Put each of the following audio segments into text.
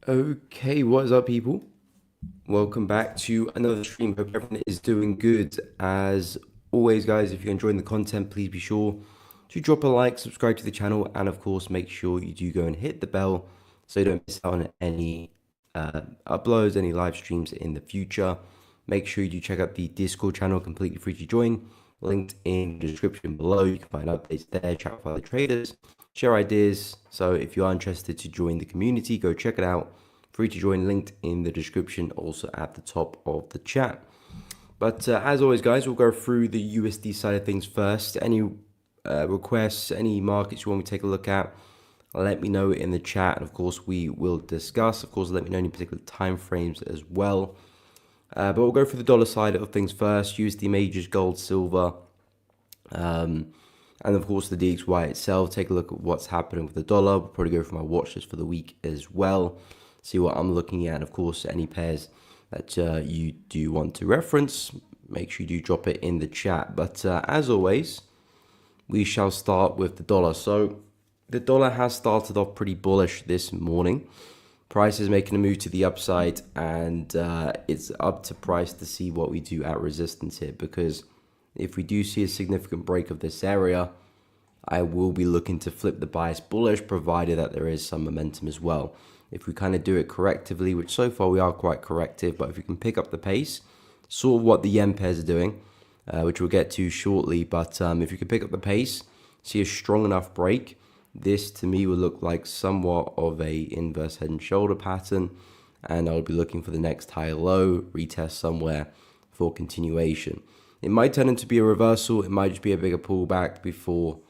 Okay, what is up, people? Welcome back to another stream. Hope everyone is doing good. As always, guys, if you're enjoying the content, please be sure to drop a like, subscribe to the channel, and of course, make sure you do go and hit the bell so you don't miss out on any uploads, any live streams in the future. Make sure you do check out the Discord channel, completely free to join. Linked in the description below. You can find updates there, chat with other traders, share ideas. So if you are interested to join the community, go check it out. Free to join, linked in the description, also at the top of the chat. But as always, guys, we'll go through the USD side of things first. Any requests, any markets you want me to take a look at, let me know in the chat. And of course, we will discuss. Of course, let me know any particular time frames as well. But we'll go for the dollar side of things first. USD majors, gold, silver, and of course the DXY itself. Take a look at what's happening with the dollar. We'll probably go for my watch list for the week as well. See what I'm looking at. And of course, any pairs that you do want to reference, make sure you do drop it in the chat. But as always, we shall start with the dollar. So the dollar has started off pretty bullish this morning. Price is making a move to the upside, and it's up to price to see what we do at resistance here, because if we do see a significant break of this area, I will be looking to flip the bias bullish, provided that there is some momentum as well. If we kind of do it correctively, which so far we are quite corrective, but if we can pick up the pace, sort of what the yen pairs are doing, which we'll get to shortly, but if you can pick up the pace, see a strong enough break, this to me will look like somewhat of a inverse head and shoulder pattern, and I'll be looking for the next high low, retest somewhere for continuation. It might turn into be a reversal, it might just be a bigger pullback before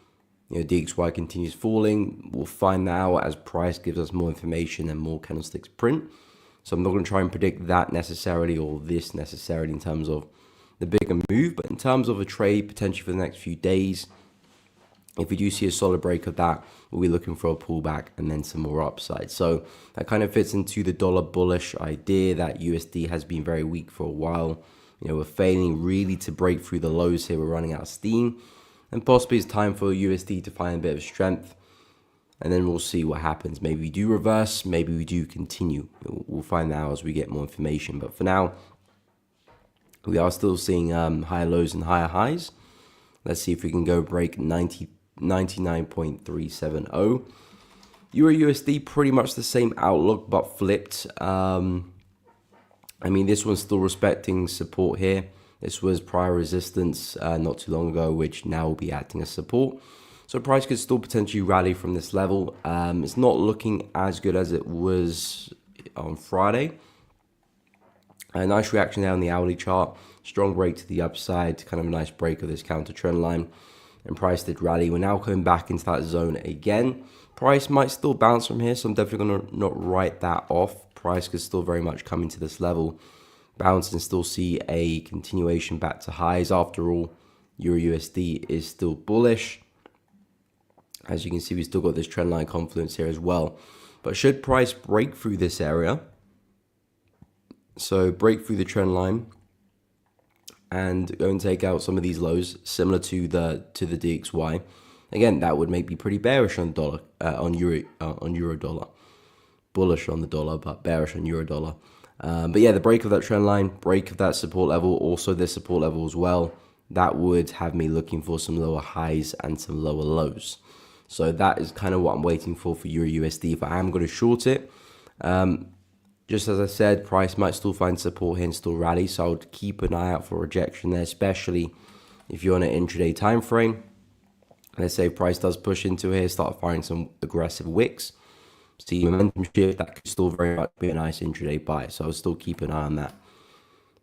DXY continues falling. We'll find out as price gives us more information and more candlesticks print. So I'm not going to try and predict that necessarily, or this necessarily, in terms of the bigger move, but in terms of a trade potentially for the next few days, if we do see a solid break of that, we'll be looking for a pullback and then some more upside. So that kind of fits into the dollar bullish idea that USD has been very weak for a while. We're failing really to break through the lows here. We're running out of steam, and possibly it's time for USD to find a bit of strength, and then we'll see what happens. Maybe we do reverse, maybe we do continue. We'll find out as we get more information. But for now, we are still seeing higher lows and higher highs. Let's see if we can go break 99.370. Euro USD, pretty much the same outlook, but flipped. I mean, this one's still respecting support here. This was prior resistance not too long ago, which now will be acting as support. So price could still potentially rally from this level. It's not looking as good as it was on Friday. A nice reaction there on the hourly chart. Strong break to the upside, kind of a nice break of this counter trend line. And price did rally. We're now coming back into that zone again. Price might still bounce from here, so I'm definitely going to not write that off. Price could still very much come into this level, bounce, and still see a continuation back to highs. After all, Euro USD is still bullish. As you can see, we still got this trend line confluence here as well. But should price break through this area, so break through the trend line and go and take out some of these lows, similar to the DXY, again, that would make me pretty bearish on dollar, on euro dollar. Bullish on the dollar, but bearish on euro dollar. But yeah, the break of that trend line, break of that support level, also this support level as well, that would have me looking for some lower highs and some lower lows. So that is kind of what I'm waiting for Euro USD. If I am going to short it, just as I said, price might still find support here and still rally. So I would keep an eye out for rejection there, especially if you're on an intraday time frame. Let's say price does push into here, start firing some aggressive wicks. See momentum shift, that could still very much be a nice intraday buy. So I'll still keep an eye on that.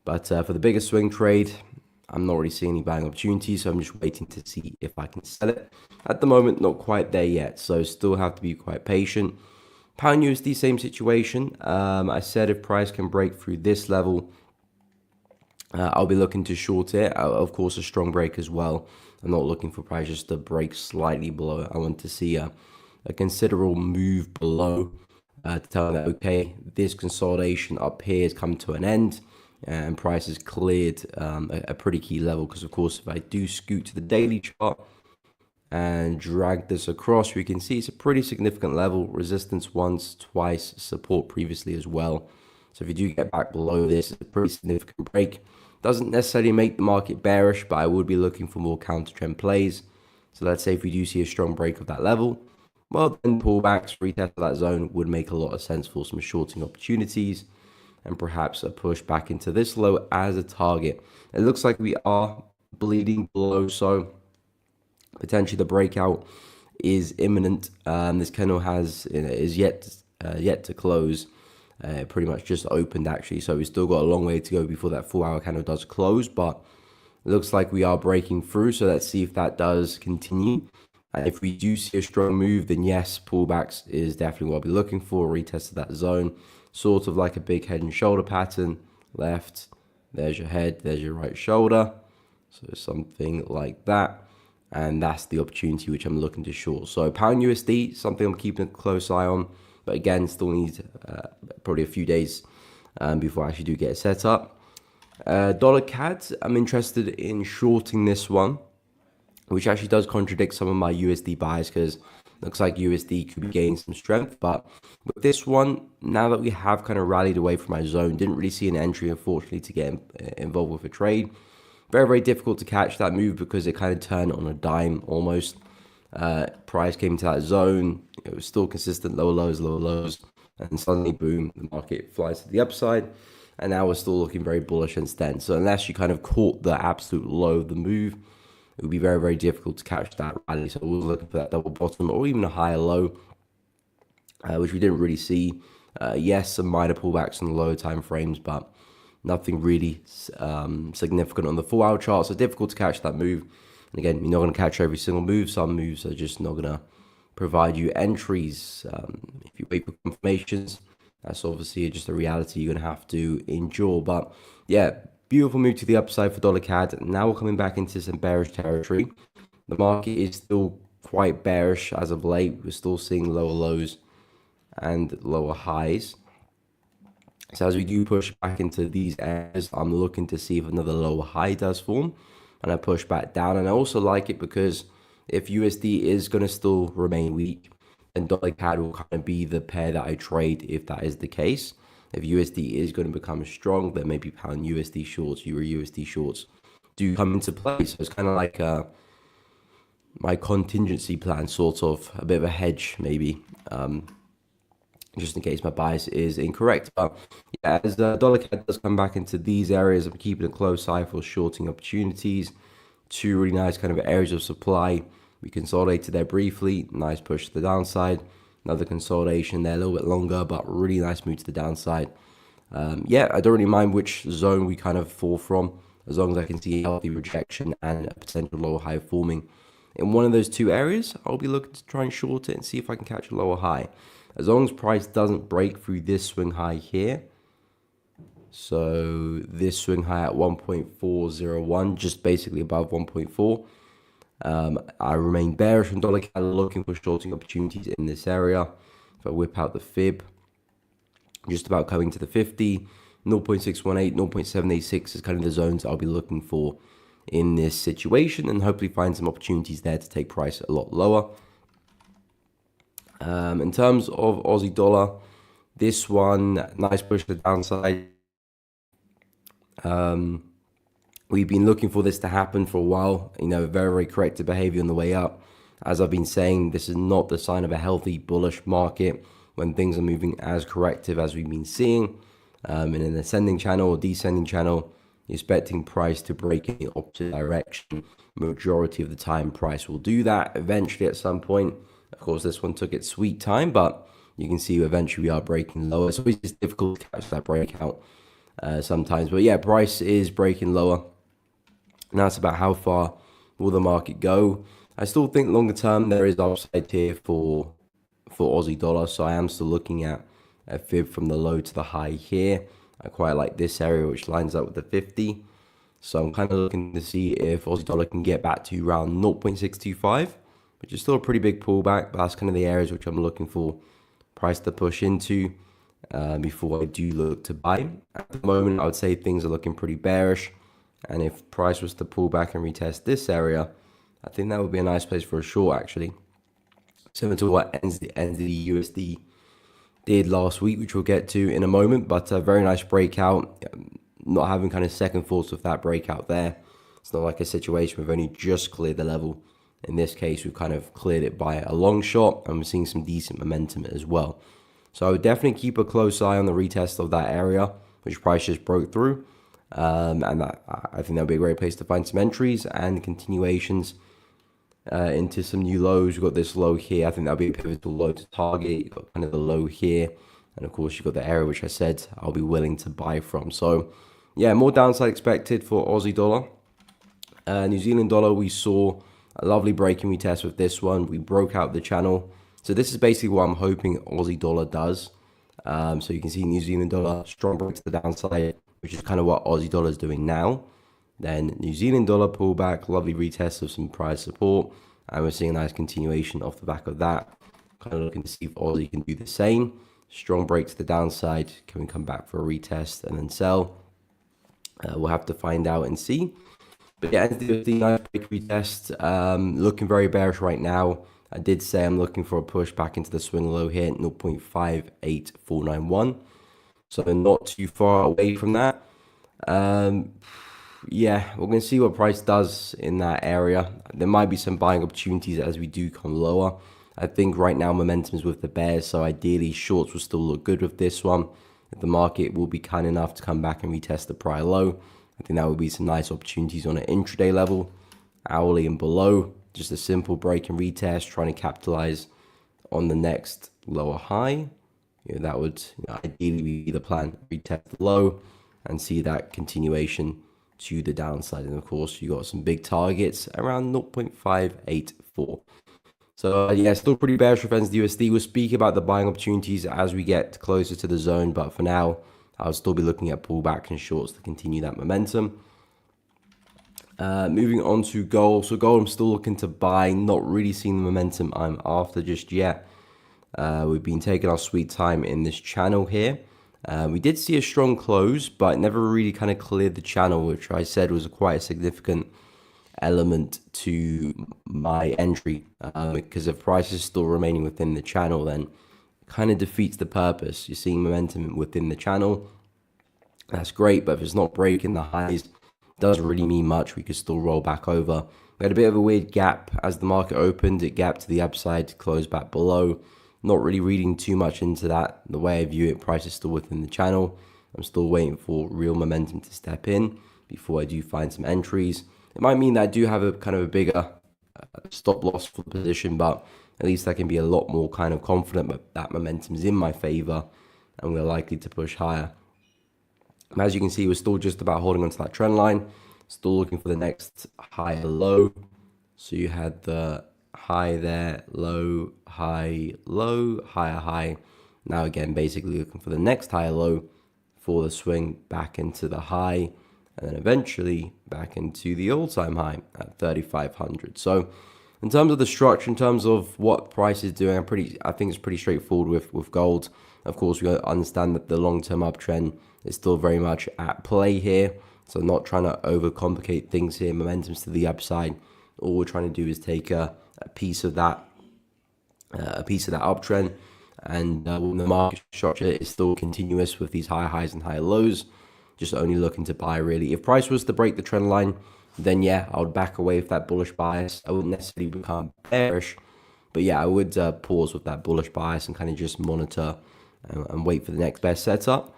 But for the bigger swing trade, I'm not really seeing any buying opportunities, so I'm just waiting to see if I can sell it. At the moment, not quite there yet, so still have to be quite patient. Pound USD, same situation. I said if price can break through this level, I'll be looking to short it. Of course, a strong break as well. I'm not looking for price just to break slightly below. I want to see a considerable move below to tell me that, okay, this consolidation up here has come to an end and price has cleared a pretty key level. Because, of course, if I do scoot to the daily chart and drag this across, we can see it's a pretty significant level. Resistance once, twice, support previously as well. So if you do get back below this, it's a pretty significant break. Doesn't necessarily make the market bearish, but I would be looking for more counter trend plays. So let's say if we do see a strong break of that level, well, then pullbacks, retest of that zone would make a lot of sense for some shorting opportunities and perhaps a push back into this low as a target. It looks like we are bleeding below, so potentially the breakout is imminent. This candle is yet to close. Pretty much just opened actually, so we still got a long way to go before that 4 hour candle does close, but it looks like we are breaking through. So let's see if that does continue. And if we do see a strong move, then yes, pullbacks is definitely what I'll be looking for. Retest of that zone, sort of like a big head and shoulder pattern. Left, there's your head, there's your right shoulder. So something like that. And that's the opportunity which I'm looking to short. So pound USD, something I'm keeping a close eye on. But again, still need probably a few days before I actually do get it set up. Dollar CAD, I'm interested in shorting this one, which actually does contradict some of my USD buys because looks like USD could be gaining some strength. But with this one, now that we have kind of rallied away from my zone, didn't really see an entry, unfortunately, to get involved with a trade. Very, very difficult to catch that move because it kind of turned on a dime almost. Price came to that zone. It was still consistent, lower lows. And suddenly, boom, the market flies to the upside. And now we're still looking very bullish since then. So unless you kind of caught the absolute low of the move, it would be very, very difficult to catch that rally. So we're looking for that double bottom or even a higher low, which we didn't really see. Yes, some minor pullbacks on the lower time frames, but nothing really significant on the 4 hour chart. So difficult to catch that move. And again, you're not going to catch every single move. Some moves are just not going to provide you entries. If you wait for confirmations, that's obviously just a reality you're going to have to endure. But yeah, beautiful move to the upside for dollar CAD. Now we're coming back into some bearish territory. The market is still quite bearish as of late. We're still seeing lower lows and lower highs. So as we do push back into these areas, I'm looking to see if another lower high does form and I push back down. And I also like it because if USD is going to still remain weak, then dollar CAD will kind of be the pair that I trade if that is the case. If USD is going to become strong, then maybe pound USD shorts, Euro USD shorts do come into play. So it's kind of like my contingency plan, sort of a bit of a hedge maybe, just in case my bias is incorrect. But yeah, as dollar CAD does come back into these areas, I'm keeping a close eye for shorting opportunities. Two really nice kind of areas of supply. We consolidated there briefly, nice push to the downside. Another consolidation there, a little bit longer, but really nice move to the downside. Yeah, I don't really mind which zone we kind of fall from, as long as I can see a healthy rejection and a potential lower high forming. In one of those two areas, I'll be looking to try and short it and see if I can catch a lower high. As long as price doesn't break through this swing high here. So this swing high at 1.401, just basically above 1.4. I remain bearish on dollar CAD, looking for shorting opportunities in this area. If I whip out the fib, just about coming to the 50, 0.618, 0.786 is kind of the zones I'll be looking for in this situation, and hopefully find some opportunities there to take price a lot lower. In terms of Aussie dollar, this one, nice push to the downside. We've been looking for this to happen for a while. You know, very, very corrective behavior on the way up. As I've been saying, this is not the sign of a healthy bullish market when things are moving as corrective as we've been seeing. In an ascending channel or descending channel, expecting price to break in the opposite direction. Majority of the time, price will do that eventually at some point. Of course, this one took its sweet time, but you can see eventually we are breaking lower. So it's just difficult to catch that breakout sometimes. But yeah, price is breaking lower. Now it's about how far will the market go. I still think longer term there is upside here for Aussie dollar. So I am still looking at a fib from the low to the high here. I quite like this area, which lines up with the 50. So I'm kind of looking to see if Aussie dollar can get back to around 0.625, which is still a pretty big pullback. But that's kind of the areas which I'm looking for price to push into before I do look to buy. At the moment, I would say things are looking pretty bearish. And if price was to pull back and retest this area, I think that would be a nice place for a short, actually. Similar to what NZD USD did last week, which we'll get to in a moment. But a very nice breakout. Not having kind of second thoughts with that breakout there. It's not like a situation we've only just cleared the level. In this case, we've kind of cleared it by a long shot, and we're seeing some decent momentum as well. So I would definitely keep a close eye on the retest of that area, which price just broke through. And I think that would be a great place to find some entries and continuations into some new lows. We've got this low here. I think that'll be a pivotal low to target. You've got kind of the low here. And of course, you've got the area which I said I'll be willing to buy from. So yeah, more downside expected for Aussie dollar. New Zealand dollar, we saw a lovely break and retest with this one. We broke out the channel. So this is basically what I'm hoping Aussie dollar does. So you can see New Zealand dollar, strong break to the downside, which is kind of what Aussie dollar is doing now. Then New Zealand dollar pullback, lovely retest of some price support. And we're seeing a nice continuation off the back of that. Kind of looking to see if Aussie can do the same. Strong break to the downside. Can we come back for a retest and then sell? We'll have to find out and see. But yeah, the nice break retest. Looking very bearish right now. I did say I'm looking for a push back into the swing low here at 0.58491. So not too far away from that. Yeah, we're going to see what price does in that area. There might be some buying opportunities as we do come lower. I think right now momentum is with the bears, so ideally shorts will still look good with this one. If the market will be kind enough to come back and retest the prior low, I think that would be some nice opportunities on an intraday level, hourly and below. Just a simple break and retest, trying to capitalize on the next lower high. That would ideally be the plan. Retest the low and see that continuation to the downside. And of course, you got some big targets around 0.584. So yeah, still pretty bearish with USD. We'll speak about the buying opportunities as we get closer to the zone, but for now, I'll still be looking at pullback and shorts to continue that momentum. Moving on to gold. So gold, I'm still looking to buy, not really seeing the momentum I'm after just yet. We've been taking our sweet time in this channel here. We did see a strong close, but never really kind of cleared the channel, which I said was quite a significant element to my entry, because if price is still remaining within the channel, then kind of defeats the purpose. You're seeing momentum within the channel. That's great, but if it's not breaking the highs, doesn't really mean much. We could still roll back over. We had a bit of a weird gap as the market opened. It gapped to the upside, closed back below. Not really reading too much into that. The way I view it, price is still within the channel. I'm still waiting for real momentum to step in before I do find some entries. It might mean that I do have a kind of a bigger stop loss for the position, but at least I can be a lot more kind of confident that momentum is in my favor and we're likely to push higher. As you can see, we're still just about holding onto that trend line, still looking for the next higher low. So you had the high there, low, high, low, higher high. Now again, basically looking for the next higher low for the swing back into the high, and then eventually back into the all-time high at 3,500. So in terms of the structure, in terms of what price is doing, I think it's pretty straightforward with gold. Of course, we understand that the long-term uptrend is still very much at play here. So not trying to overcomplicate things here. Momentum's to the upside. All we're trying to do is take a piece of that uptrend. And when the market structure is still continuous with these higher highs and higher lows, just only looking to buy really. If price was to break the trend line, then yeah, I would back away with that bullish bias. I wouldn't necessarily become bearish, but yeah, I would pause with that bullish bias and kind of just monitor and wait for the next best setup.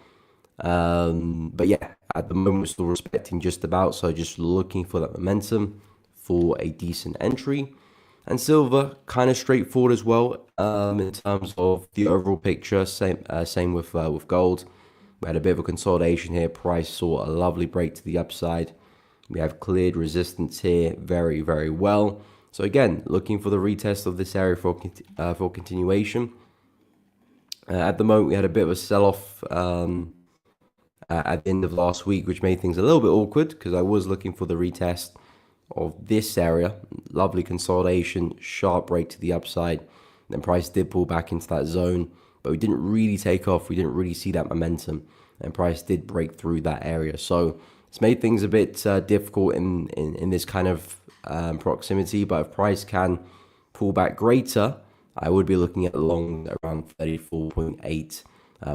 But yeah, at the moment we're still respecting just about, so just looking for that momentum for a decent entry. And silver, kind of straightforward as well in terms of the overall picture. Same with gold. We had a bit of a consolidation here. Price saw a lovely break to the upside. We have cleared resistance here very, very well. So again, looking for the retest of this area for continuation. At the moment, we had a bit of a sell-off at the end of last week, which made things a little bit awkward because I was looking for the retest of this area. Lovely consolidation, sharp break to the upside. Then price did pull back into that zone, but we didn't really take off. We didn't really see that momentum, and price did break through that area. So it's made things a bit difficult in this kind of proximity, but if price can pull back greater, I would be looking at long around 34.8,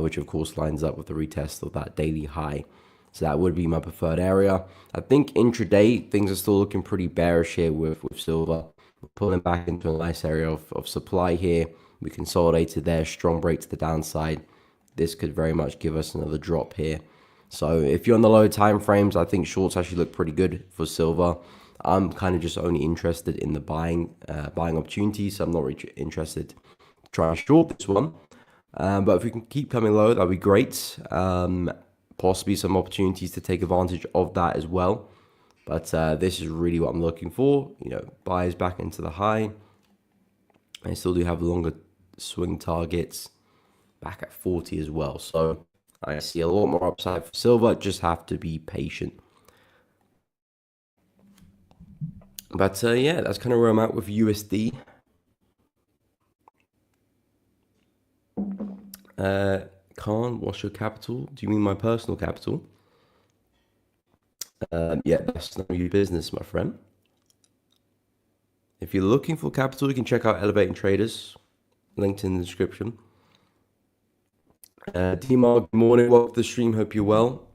which of course lines up with the retest of that daily high. So that would be my preferred area. I think intraday, things are still looking pretty bearish here with silver. We're pulling back into a nice area of supply here. We consolidated there, strong break to the downside. This could very much give us another drop here. So if you're on the lower time frames, I think shorts actually look pretty good for silver. I'm kind of just only interested in the buying opportunities, so I'm not really interested to try and short this one. But if we can keep coming low, that'd be great. Possibly some opportunities to take advantage of that as well. But this is really what I'm looking for. Buys back into the high. I still do have longer swing targets back at 40 as well. So I see a lot more upside for silver. Just have to be patient. But yeah, that's kind of where I'm at with USD. Khan, what's your capital? Do you mean my personal capital? Yeah, that's none of your business, my friend. If you're looking for capital, you can check out Elevating Traders, linked in the description. D-Mark, good morning. Welcome to the stream. Hope you're well.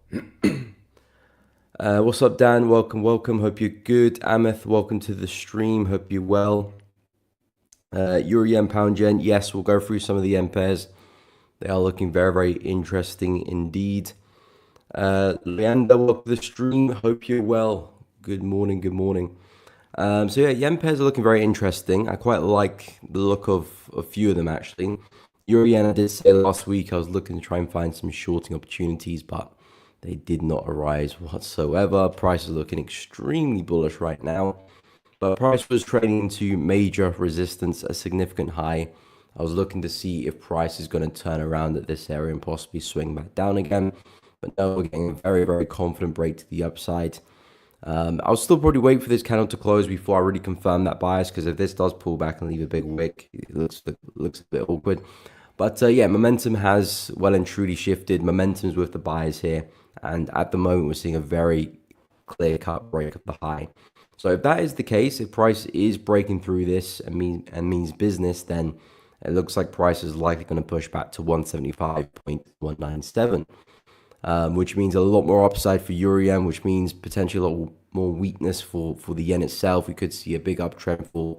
What's up, Dan? Welcome. Hope you're good. Ameth, welcome to the stream. Hope you're well. Euro Yen Pound Yen. Yes, we'll go through some of the yen pairs. They are looking very, very interesting indeed. Leander, welcome to the stream. Hope you're well. Good morning. So yeah, yen pairs are looking very interesting. I quite like the look of a few of them actually. Euro Yen, I did say last week I was looking to try and find some shorting opportunities, but they did not arise whatsoever. Price is looking extremely bullish right now. But price was trading into major resistance, a significant high. I was looking to see if price is going to turn around at this area and possibly swing back down again. But no, we're getting a very, very confident break to the upside. I'll still probably wait for this candle to close before I really confirm that bias, because if this does pull back and leave a big wick, it looks a bit awkward. But yeah, momentum has well and truly shifted. Momentum's with the buyers here. And at the moment, we're seeing a very clear-cut break of the high. So if that is the case, if price is breaking through this and means business, then it looks like price is likely going to push back to 175.197, which means a lot more upside for Euro Yen, which means potentially a lot more weakness for the yen itself. We could see a big uptrend for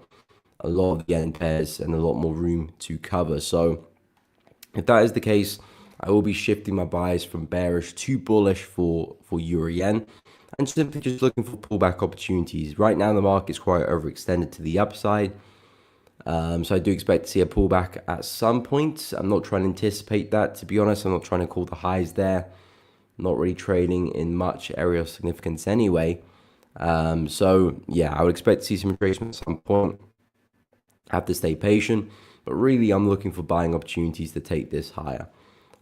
a lot of the yen pairs and a lot more room to cover. So if that is the case, I will be shifting my bias from bearish to bullish for Euro Yen, and simply just looking for pullback opportunities. Right now, the market's quite overextended to the upside. So I do expect to see a pullback at some point. I'm not trying to anticipate that, to be honest. I'm not trying to call the highs there. I'm not really trading in much area of significance anyway. So yeah, I would expect to see some retracement at some point. Have to stay patient. But really, I'm looking for buying opportunities to take this higher.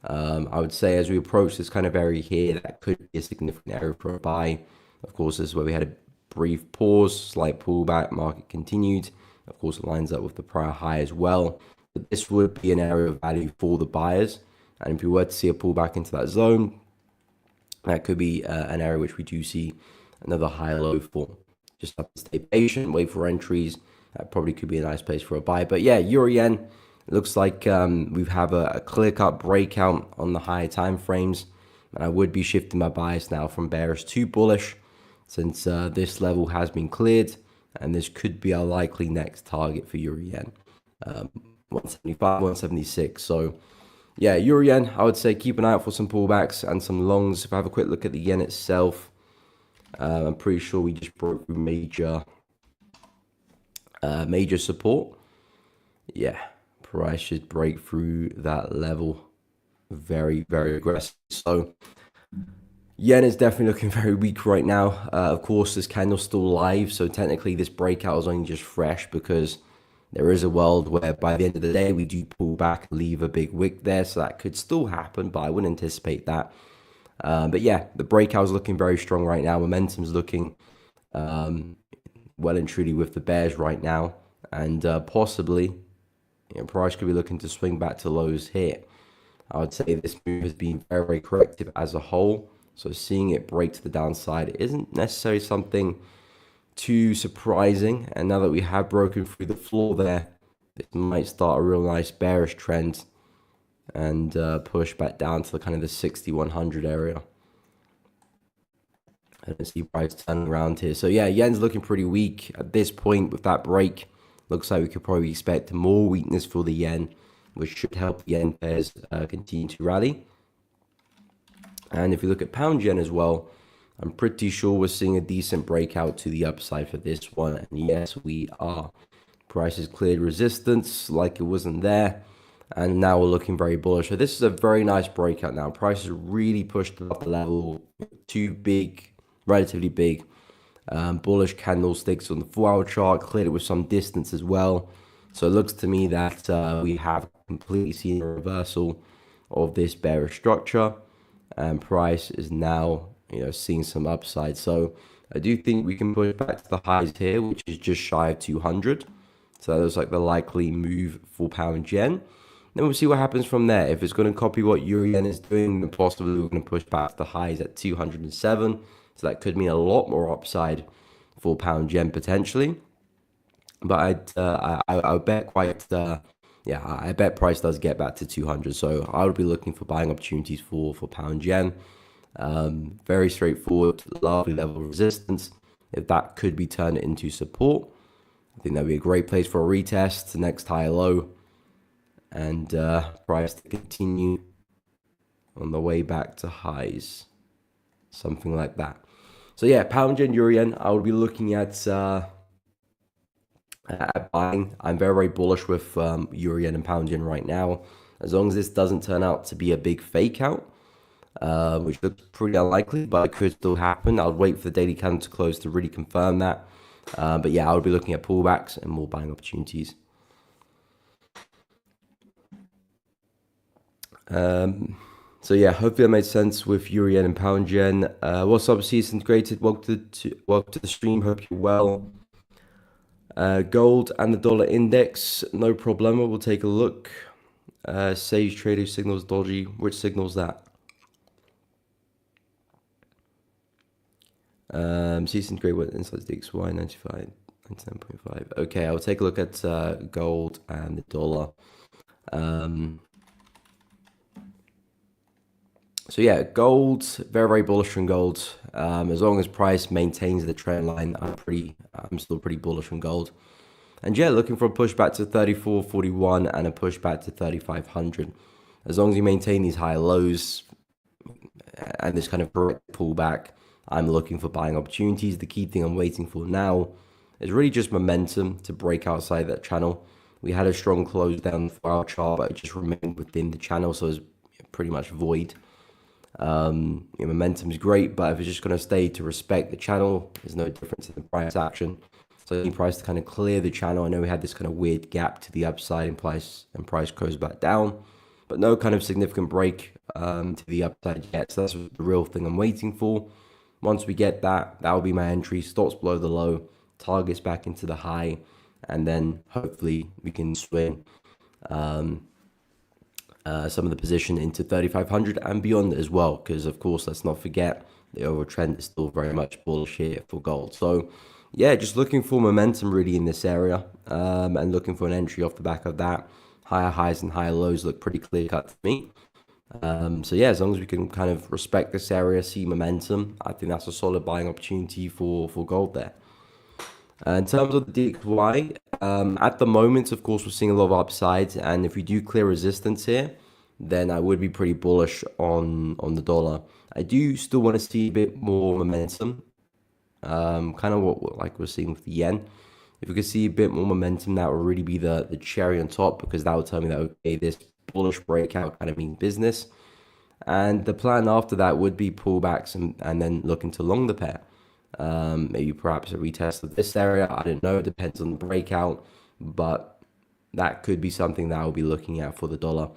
I would say as we approach this kind of area here, that could be a significant area for a buy. Of course, this is where we had a brief pause, slight pullback, market continued. Of course, it lines up with the prior high as well. But this would be an area of value for the buyers. And if we were to see a pullback into that zone, that could be an area which we do see another high low for. Just have to stay patient, wait for entries. That probably could be a nice place for a buy. But yeah, Euro Yen, it looks like we have a clear-cut breakout on the higher time frames. And I would be shifting my bias now from bearish to bullish, since this level has been cleared. And this could be our likely next target for Euro Yen. 175, 176. So yeah, Euro Yen, I would say keep an eye out for some pullbacks and some longs. If I have a quick look at the yen itself, I'm pretty sure we just broke through major support. Yeah, price should break through that level very, very aggressive. So yen is definitely looking very weak right now. Of course, this candle's still live, so technically this breakout is only just fresh, because there is a world where by the end of the day we do pull back and leave a big wick there, so that could still happen, but I wouldn't anticipate that. But yeah, the breakout is looking very strong right now. Momentum's looking well and truly with the bears right now, and possibly price could be looking to swing back to lows here. I would say this move has been very, very corrective as a whole. So seeing it break to the downside isn't necessarily something too surprising. And now that we have broken through the floor there, this might start a real nice bearish trend and push back down to the kind of the 6100 area. And see price turning around here. So yeah, yen's looking pretty weak at this point with that break. Looks like we could probably expect more weakness for the yen, which should help the yen pairs continue to rally. And if you look at pound yen as well, I'm pretty sure we're seeing a decent breakout to the upside for this one. And yes, we are. Price has cleared resistance like it wasn't there. And now we're looking very bullish. So this is a very nice breakout now. Price has really pushed up the level. Two big, relatively big bullish candlesticks on the 4-hour chart. Cleared it with some distance as well. So it looks to me that we have completely seen a reversal of this bearish structure. And price is now, seeing some upside. So I do think we can push back to the highs here, which is just shy of 200. So that looks like the likely move for pound yen. Then we'll see what happens from there. If it's going to copy what euro yen is doing, then possibly we're going to push back to the highs at 207. So that could mean a lot more upside for pound yen potentially. But I bet I bet price does get back to 200. So I would be looking for buying opportunities for pound yen. Very straightforward, lovely level of resistance. If that could be turned into support, I think that'd be a great place for a retest, the next high low, and price to continue on the way back to highs, something like that. So yeah, pound yen, euro yen, I would be looking at buying. I'm very, very bullish with euro yen and pound yen right now. As long as this doesn't turn out to be a big fake out, which looks pretty unlikely, but it could still happen. I'll wait for the daily candle to close to really confirm that. But yeah, I would be looking at pullbacks and more buying opportunities. So yeah, hopefully that made sense with euro yen and pound yen. What's up, Seasons Integrated? Welcome to the stream. Hope you're well. Gold and the dollar index, no problemo. We'll take a look. Sage Trader signals dodgy. Which signals that? Seasons Grey went inside the XY 95, 99.5. Okay, I'll take a look at gold and the dollar. So yeah, gold, very, very bullish on gold. As long as price maintains the trend line, I'm still pretty bullish on gold. And yeah, looking for a pushback to 34.41 and a pushback to 3,500. As long as you maintain these high lows and this kind of correct pullback, I'm looking for buying opportunities. The key thing I'm waiting for now is really just momentum to break outside that channel. We had a strong close down for our chart, but it just remained within the channel, so it's pretty much void. Momentum is great, but if it's just going to stay to respect the channel, there's no difference in the price action. So I need price to kind of clear the channel. I know we had this kind of weird gap to the upside in price, and price goes back down, but no kind of significant break to the upside yet. So that's the real thing I'm waiting for. Once we get that, that will be my entry. Stops below the low, targets back into the high, and then hopefully we can swing some of the position into 3,500 and beyond as well, because of course, let's not forget the overall trend is still very much bullish here for gold. So yeah, just looking for momentum really in this area, and looking for an entry off the back of that. Higher highs and higher lows look pretty clear cut to me. So yeah, as long as we can kind of respect this area, see momentum, I think that's a solid buying opportunity for gold there. In terms of the DXY, at the moment, of course, we're seeing a lot of upsides, and if we do clear resistance here, then I would be pretty bullish on the dollar. I do still want to see a bit more momentum, kind of what like we're seeing with the yen. If we could see a bit more momentum, that would really be the cherry on top, because that would tell me that, okay, this bullish breakout kind of means business. And the plan after that would be pullbacks and then looking to long the pair. Maybe perhaps a retest of this area. I don't know. It depends on the breakout, but that could be something that I'll be looking at for the dollar.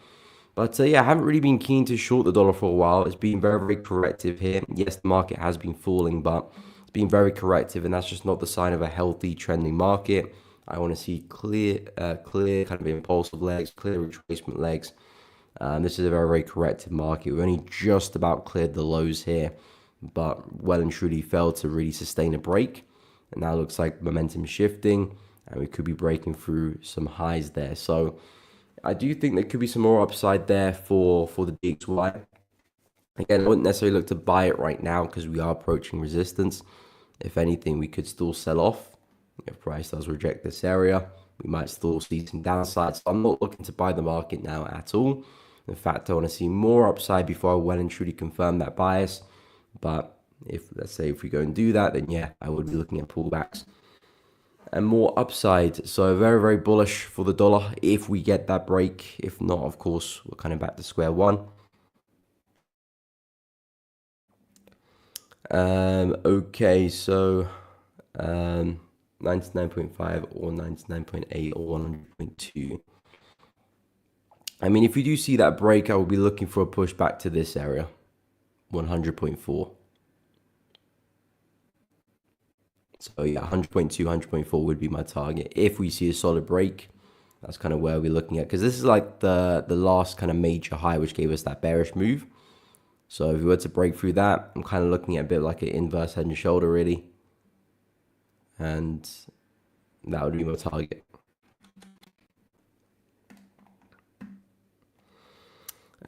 But yeah, I haven't really been keen to short the dollar for a while. It's been very, very corrective here. Yes, the market has been falling, but it's been very corrective, and that's just not the sign of a healthy, trending market. I want to see clear kind of impulsive legs, clear retracement legs. This is a very, very corrective market. We've only just about cleared the lows here, but well and truly failed to really sustain a break. and now looks like momentum shifting, and we could be breaking through some highs there. So I do think there could be some more upside there for the DXY. Again, I wouldn't necessarily look to buy it right now because we are approaching resistance. If anything, we could still sell off. If price does reject this area, we might still see some downsides. So I'm not looking to buy the market now at all. In fact, I want to see more upside before I well and truly confirm that bias. But let's say if we go and do that, then yeah, I would be looking at pullbacks and more upside. So very, very bullish for the dollar if we get that break. If not, of course, we're kind of back to square one. Okay, so 99.5 or 99.8 or 100.2. I mean, if we do see that break, I will be looking for a push back to this area, 100.4. So yeah, 100.2, 100.4 would be my target. If we see a solid break, that's kind of where we're looking at. Because this is like the last kind of major high, which gave us that bearish move. So if we were to break through that, I'm kind of looking at a bit like an inverse head and shoulder, really. And that would be my target.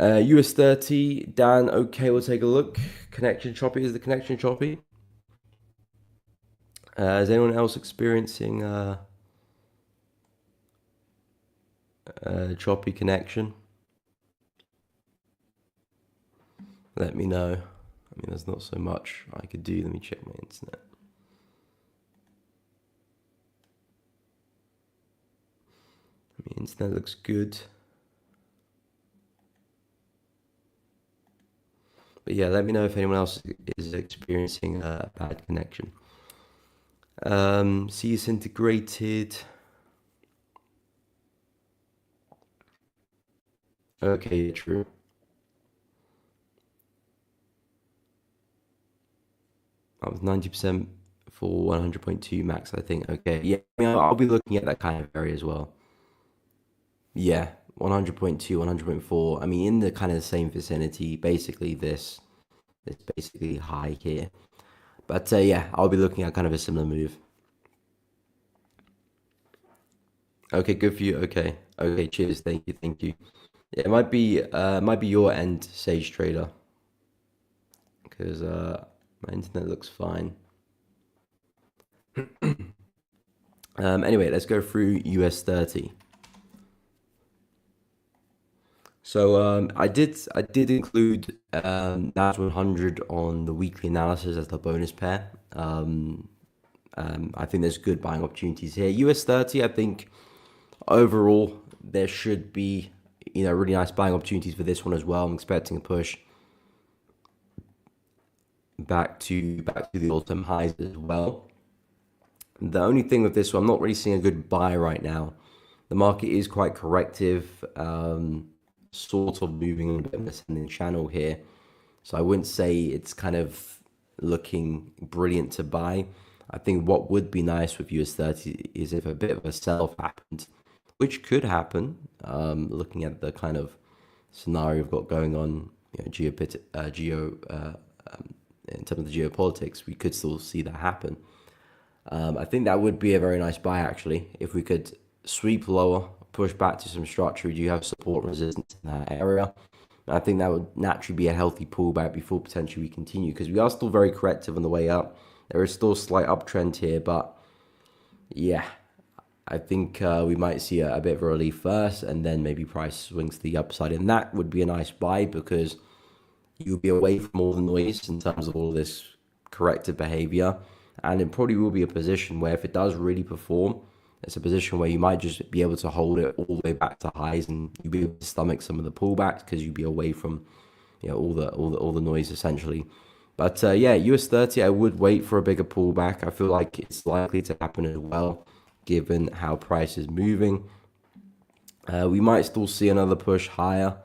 US 30, Dan, okay, we'll take a look. Connection choppy, is the connection choppy? Is anyone else experiencing choppy connection? Let me know. I mean, there's not so much I could do. Let me check my internet. I mean, internet looks good. But yeah, let me know if anyone else is experiencing a bad connection. See, it's integrated. Okay, true. That was 90% for 100.2 max, I think. Okay, yeah, I mean, I'll be looking at that kind of area as well. Yeah, 100.2, 100.4. I mean, in the kind of the same vicinity, basically this basically high here. But yeah, I'll be looking at kind of a similar move. Okay, good for you. Okay, okay, cheers. Thank you, thank you. Yeah, it might be your end, Sage Trader, because my internet looks fine. Anyway, let's go through US 30. So I did include NAS 100 on the weekly analysis as the bonus pair. I think there's good buying opportunities here. US 30, I think overall there should be really nice buying opportunities for this one as well. I'm expecting a push back to the all-time highs as well. The only thing with this one, I'm not really seeing a good buy right now. The market is quite corrective, sort of moving in a bit of an ascending channel here. So I wouldn't say it's kind of looking brilliant to buy. I think what would be nice with US 30 is if a bit of a sell-off happened, which could happen, looking at the kind of scenario we've got going on, in terms of the geopolitics, we could still see that happen. I think that would be a very nice buy, actually, if we could sweep lower, push back to some structure. We do have support and resistance in that area. And I think that would naturally be a healthy pullback before potentially we continue, because we are still very corrective on the way up. There is still a slight uptrend here, but yeah, I think we might see a bit of a relief first, and then maybe price swings to the upside. And that would be a nice buy because you'll be away from all the noise in terms of all this corrective behavior. And it probably will be a position where if it does really perform, it's a position where you might just be able to hold it all the way back to highs, and you'll be able to stomach some of the pullbacks because you'll be away from all the noise essentially. But yeah, US 30, I would wait for a bigger pullback. I feel like it's likely to happen as well, given how price is moving. We might still see another push higher.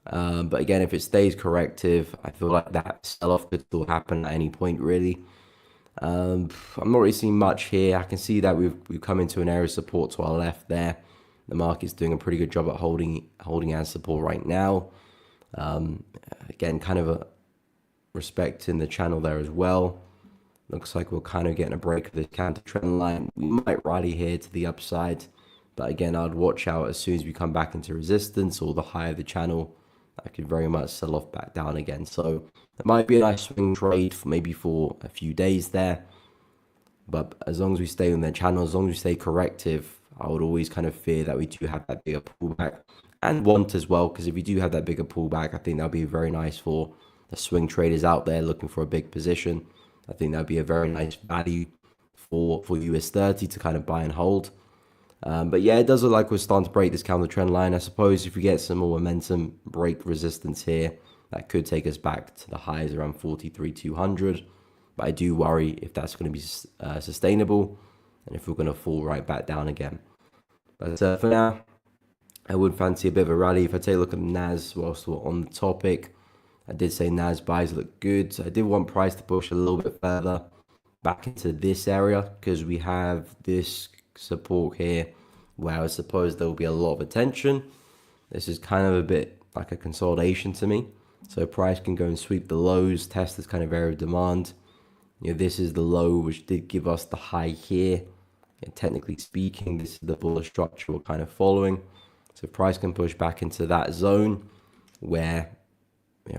But again, if it stays corrective, I feel like that sell-off could still happen at any point, really. I'm not really seeing much here. I can see that we've come into an area of support to our left there. The market's doing a pretty good job at holding as support right now. Again, kind of a respect in the channel there as well. Looks like we're kind of getting a break of this counter trend line. We might rally here to the upside, but again, I'd watch out as soon as we come back into resistance or the high of the channel. I could very much sell off back down again. So it might be a nice swing trade for maybe for a few days there. But as long as we stay on their channel, as long as we stay corrective, I would always kind of fear that we do have that bigger pullback and want as well. Because if we do have that bigger pullback, I think that'll be very nice for the swing traders out there looking for a big position. I think that'd be a very nice value for US 30 to kind of buy and hold. But yeah, it does look like we're starting to break this counter trend line. I suppose if we get some more momentum, break resistance here, that could take us back to the highs around 43,200. But I do worry if that's going to be sustainable and if we're going to fall right back down again. But for now, I would fancy a bit of a rally. If I take a look at NAS whilst we're on the topic, I did say NAS buys look good. So I did want price to push a little bit further back into this area because we have this support here where I suppose there will be a lot of attention. This is kind of a bit like a consolidation to me. So price can go and sweep the lows, test this kind of area of demand. You know, this is the low which did give us the high here. And technically speaking, this is the bullish structure we're kind of following. So price can push back into that zone where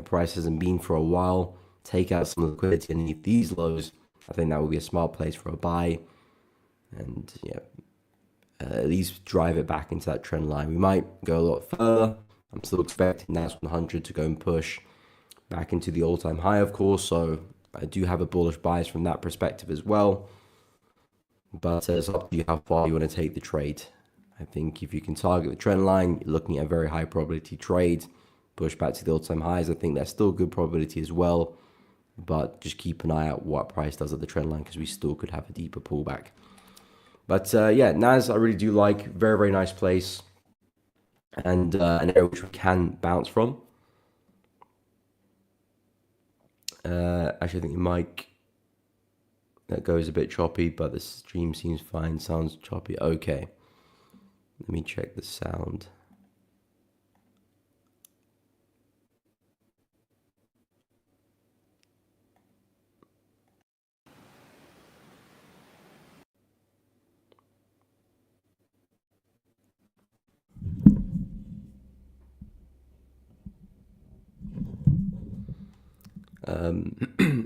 price hasn't been for a while, take out some liquidity underneath these lows. I think that would be a smart place for a buy, and at least drive it back into that trend line. We might go a lot further. I'm still expecting NAS 100 to go and push back into the all-time high, of course. So I do have a bullish bias from that perspective as well. But it's up to you how far you want to take the trade. I think if you can target the trend line, you're looking at a very high probability trade. Push back to the all-time highs. I think that's still a good probability as well. But just keep an eye out what price does at the trend line because we still could have a deeper pullback. But yeah, NAS I really do like. Very, very nice place. And an area which we can bounce from. Actually, I think the mic that goes a bit choppy, but the stream seems fine. Sounds choppy. Okay. Let me check the sound.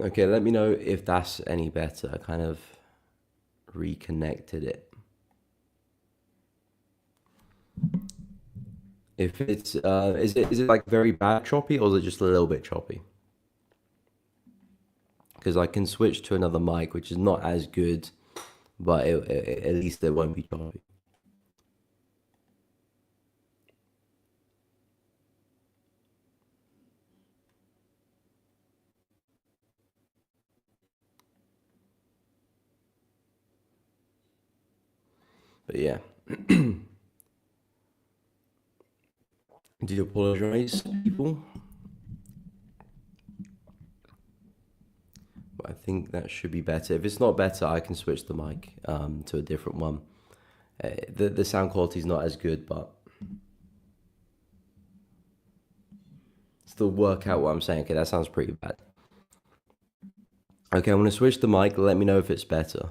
Okay, let me know if that's any better. I kind of reconnected it. If it's is it like very bad choppy or is it just a little bit choppy? Because I can switch to another mic which is not as good, but at least it won't be choppy. But yeah. Do you apologize, people? But I think that should be better. If it's not better, I can switch the mic to a different one. The sound quality is not as good, but still work out what I'm saying. Okay, that sounds pretty bad. Okay, I'm going to switch the mic. Let me know if it's better.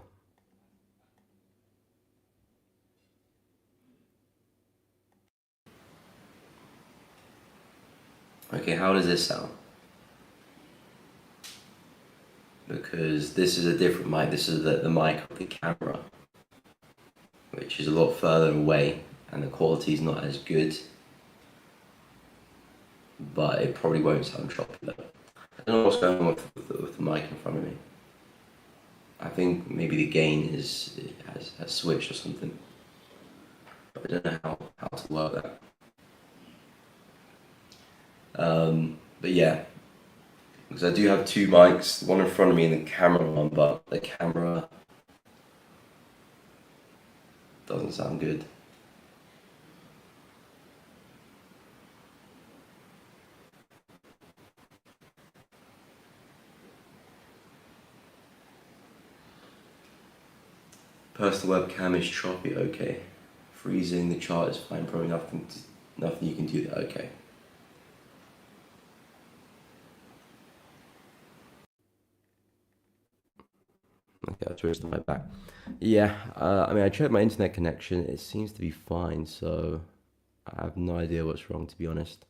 Okay, how does this sound? Because this is a different mic. This is the mic of the camera, which is a lot further away, and the quality is not as good. But it probably won't sound choppy though. I don't know what's going on with the mic in front of me. I think maybe the gain has switched or something. But I don't know how to work that. But yeah, because I do have two mics, one in front of me and the camera one, but the camera doesn't sound good. Personal webcam is choppy, okay. Freezing the chart is fine, probably nothing you can do there, okay. Okay, I switched my back. Yeah, I mean, I checked my internet connection. It seems to be fine, so I have no idea what's wrong, to be honest.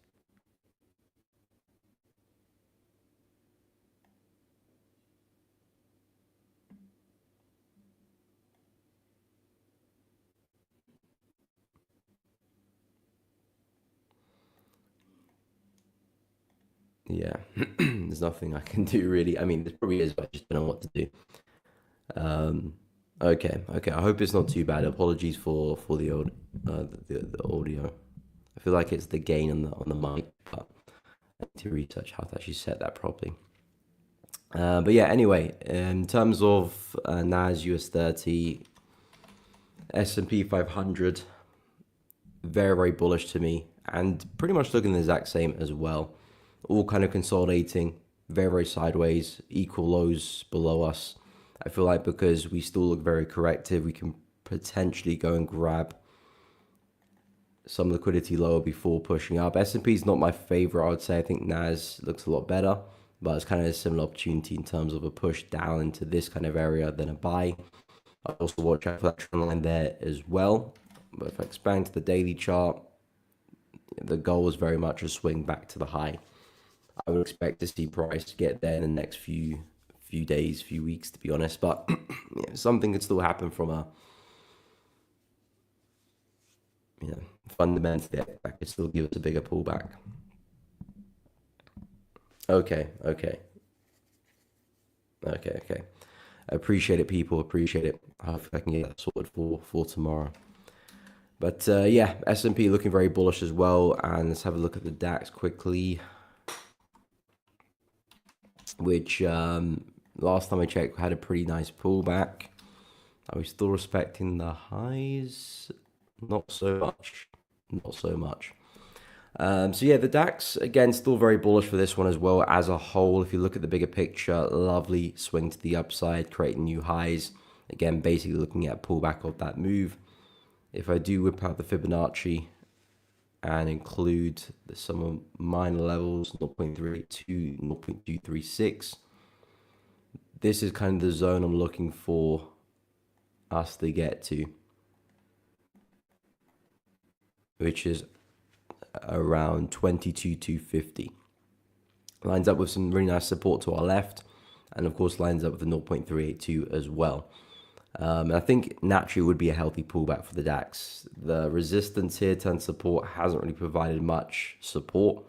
Yeah, there's nothing I can do really. I mean, there probably is, but I just don't know what to do. Um, okay. I hope it's not too bad. Apologies for the audio. I feel like it's the gain on the mic, but I need to research how to actually set that properly. But yeah, anyway, in terms of NAS US 30, S&P 500, very bullish to me, and pretty much looking the exact same as well. All kind of consolidating, very sideways, equal lows below us. I feel like because we still look very corrective, we can potentially go and grab some liquidity lower before pushing up. S&P is not my favorite, I would say. I think NAS looks a lot better, but it's kind of a similar opportunity in terms of a push down into this kind of area than a buy. I also watch out for that trend line there as well. But if I expand to the daily chart, the goal is very much a swing back to the high. I would expect to see price get there in the next few days, few weeks, to be honest. But yeah, something could still happen from a fundamentally that could still give us a bigger pullback. Okay. Appreciate it, people. Appreciate it. I hope I can get that sorted for tomorrow. But yeah, S&P looking very bullish as well. And let's have a look at the DAX quickly, which last time I checked had a pretty nice pullback. Are we still respecting the highs? Not so much. So yeah, the DAX, again, still very bullish for this one as well as a whole. If you look at the bigger picture, lovely swing to the upside, creating new highs. Again, basically looking at a pullback of that move. If I do whip out the Fibonacci and include some minor levels, 0.382, 0.236, this is kind of the zone I'm looking for us to get to, which is around 22,250. Lines up with some really nice support to our left, and of course lines up with the 0.382 as well. And I think naturally would be a healthy pullback for the DAX. The resistance here turned support hasn't really provided much support.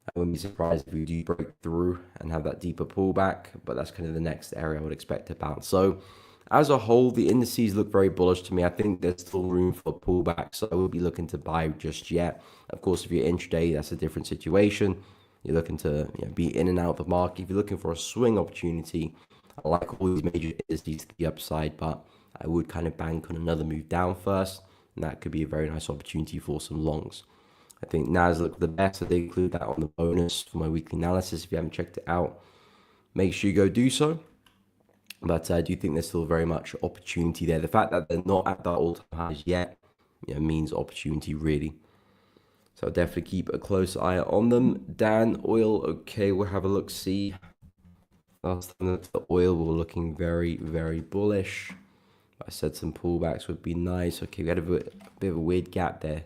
I wouldn't be surprised if we do break through and have that deeper pullback, but that's kind of the next area I would expect to bounce. So as a whole, the indices look very bullish to me. I think there's still room for pullback, so I will be looking to buy just yet. Of course, if you're intraday, that's a different situation. You're looking to be in and out of the market. If you're looking for a swing opportunity, I like all these major indices to the upside, but I would kind of bank on another move down first, and that could be a very nice opportunity for some longs. I think NAS look the best, so they include that on the bonus for my weekly analysis. If you haven't checked it out, make sure you go do so. But I do think there's still very much opportunity there. The fact that they're not at that all-time highs yet, means opportunity really. So I'll definitely keep a close eye on them. Dan, oil, okay, we'll have a look, see. Last time the oil, we were looking very bullish. I said some pullbacks would be nice. Okay, we had a bit of a weird gap there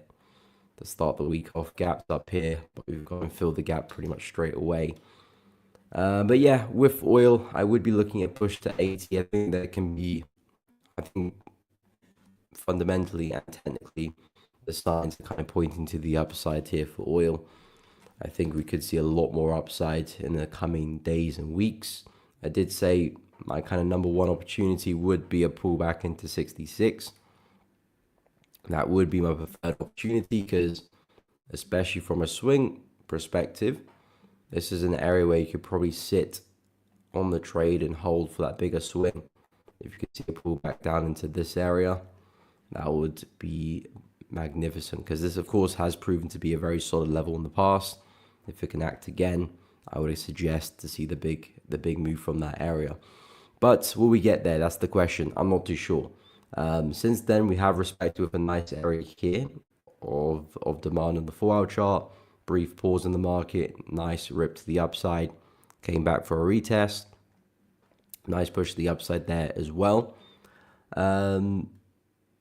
to start the week off. Gaps up here, but we've gone and filled the gap pretty much straight away. But yeah, with oil, I would be looking at push to 80. I think there can be, fundamentally and technically, the signs are kind of pointing to the upside here for oil. I think we could see a lot more upside in the coming days and weeks. I did say my kind of number one opportunity would be a pullback into 66. That would be my preferred opportunity because, especially from a swing perspective, this is an area where you could probably sit on the trade and hold for that bigger swing. If you could see a pullback down into this area, that would be magnificent because this, of course, has proven to be a very solid level in the past. If it can act again, I would suggest to see the big move from that area. But will we get there? That's the question. I'm not too sure. Since then, we have respected with a nice area here of demand on the 4-hour chart. Brief pause in the market, nice rip to the upside, came back for a retest. Nice push to the upside there as well.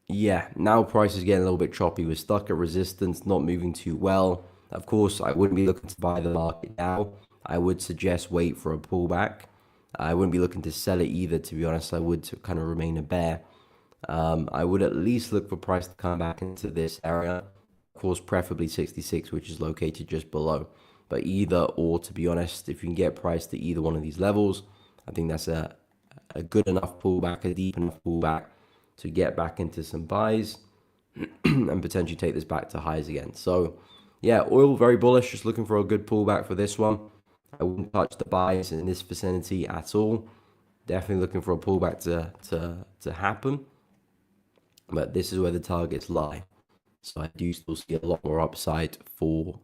Yeah, now price is getting a little bit choppy. We're stuck at resistance, not moving too well. Of course, I wouldn't be looking to buy the market now. I would suggest wait for a pullback. I wouldn't be looking to sell it either, to be honest. I would kind of remain a bear. I would at least look for price to come back into this area. Of course, preferably 66, which is located just below. But either or, to be honest, if you can get price to either one of these levels, I think that's a good enough pullback, a deep enough pullback to get back into some buys and potentially take this back to highs again. So yeah, oil very bullish, just looking for a good pullback for this one. I wouldn't touch the buys in this vicinity at all. Definitely looking for a pullback to happen. But this is where the targets lie. So I do still see a lot more upside for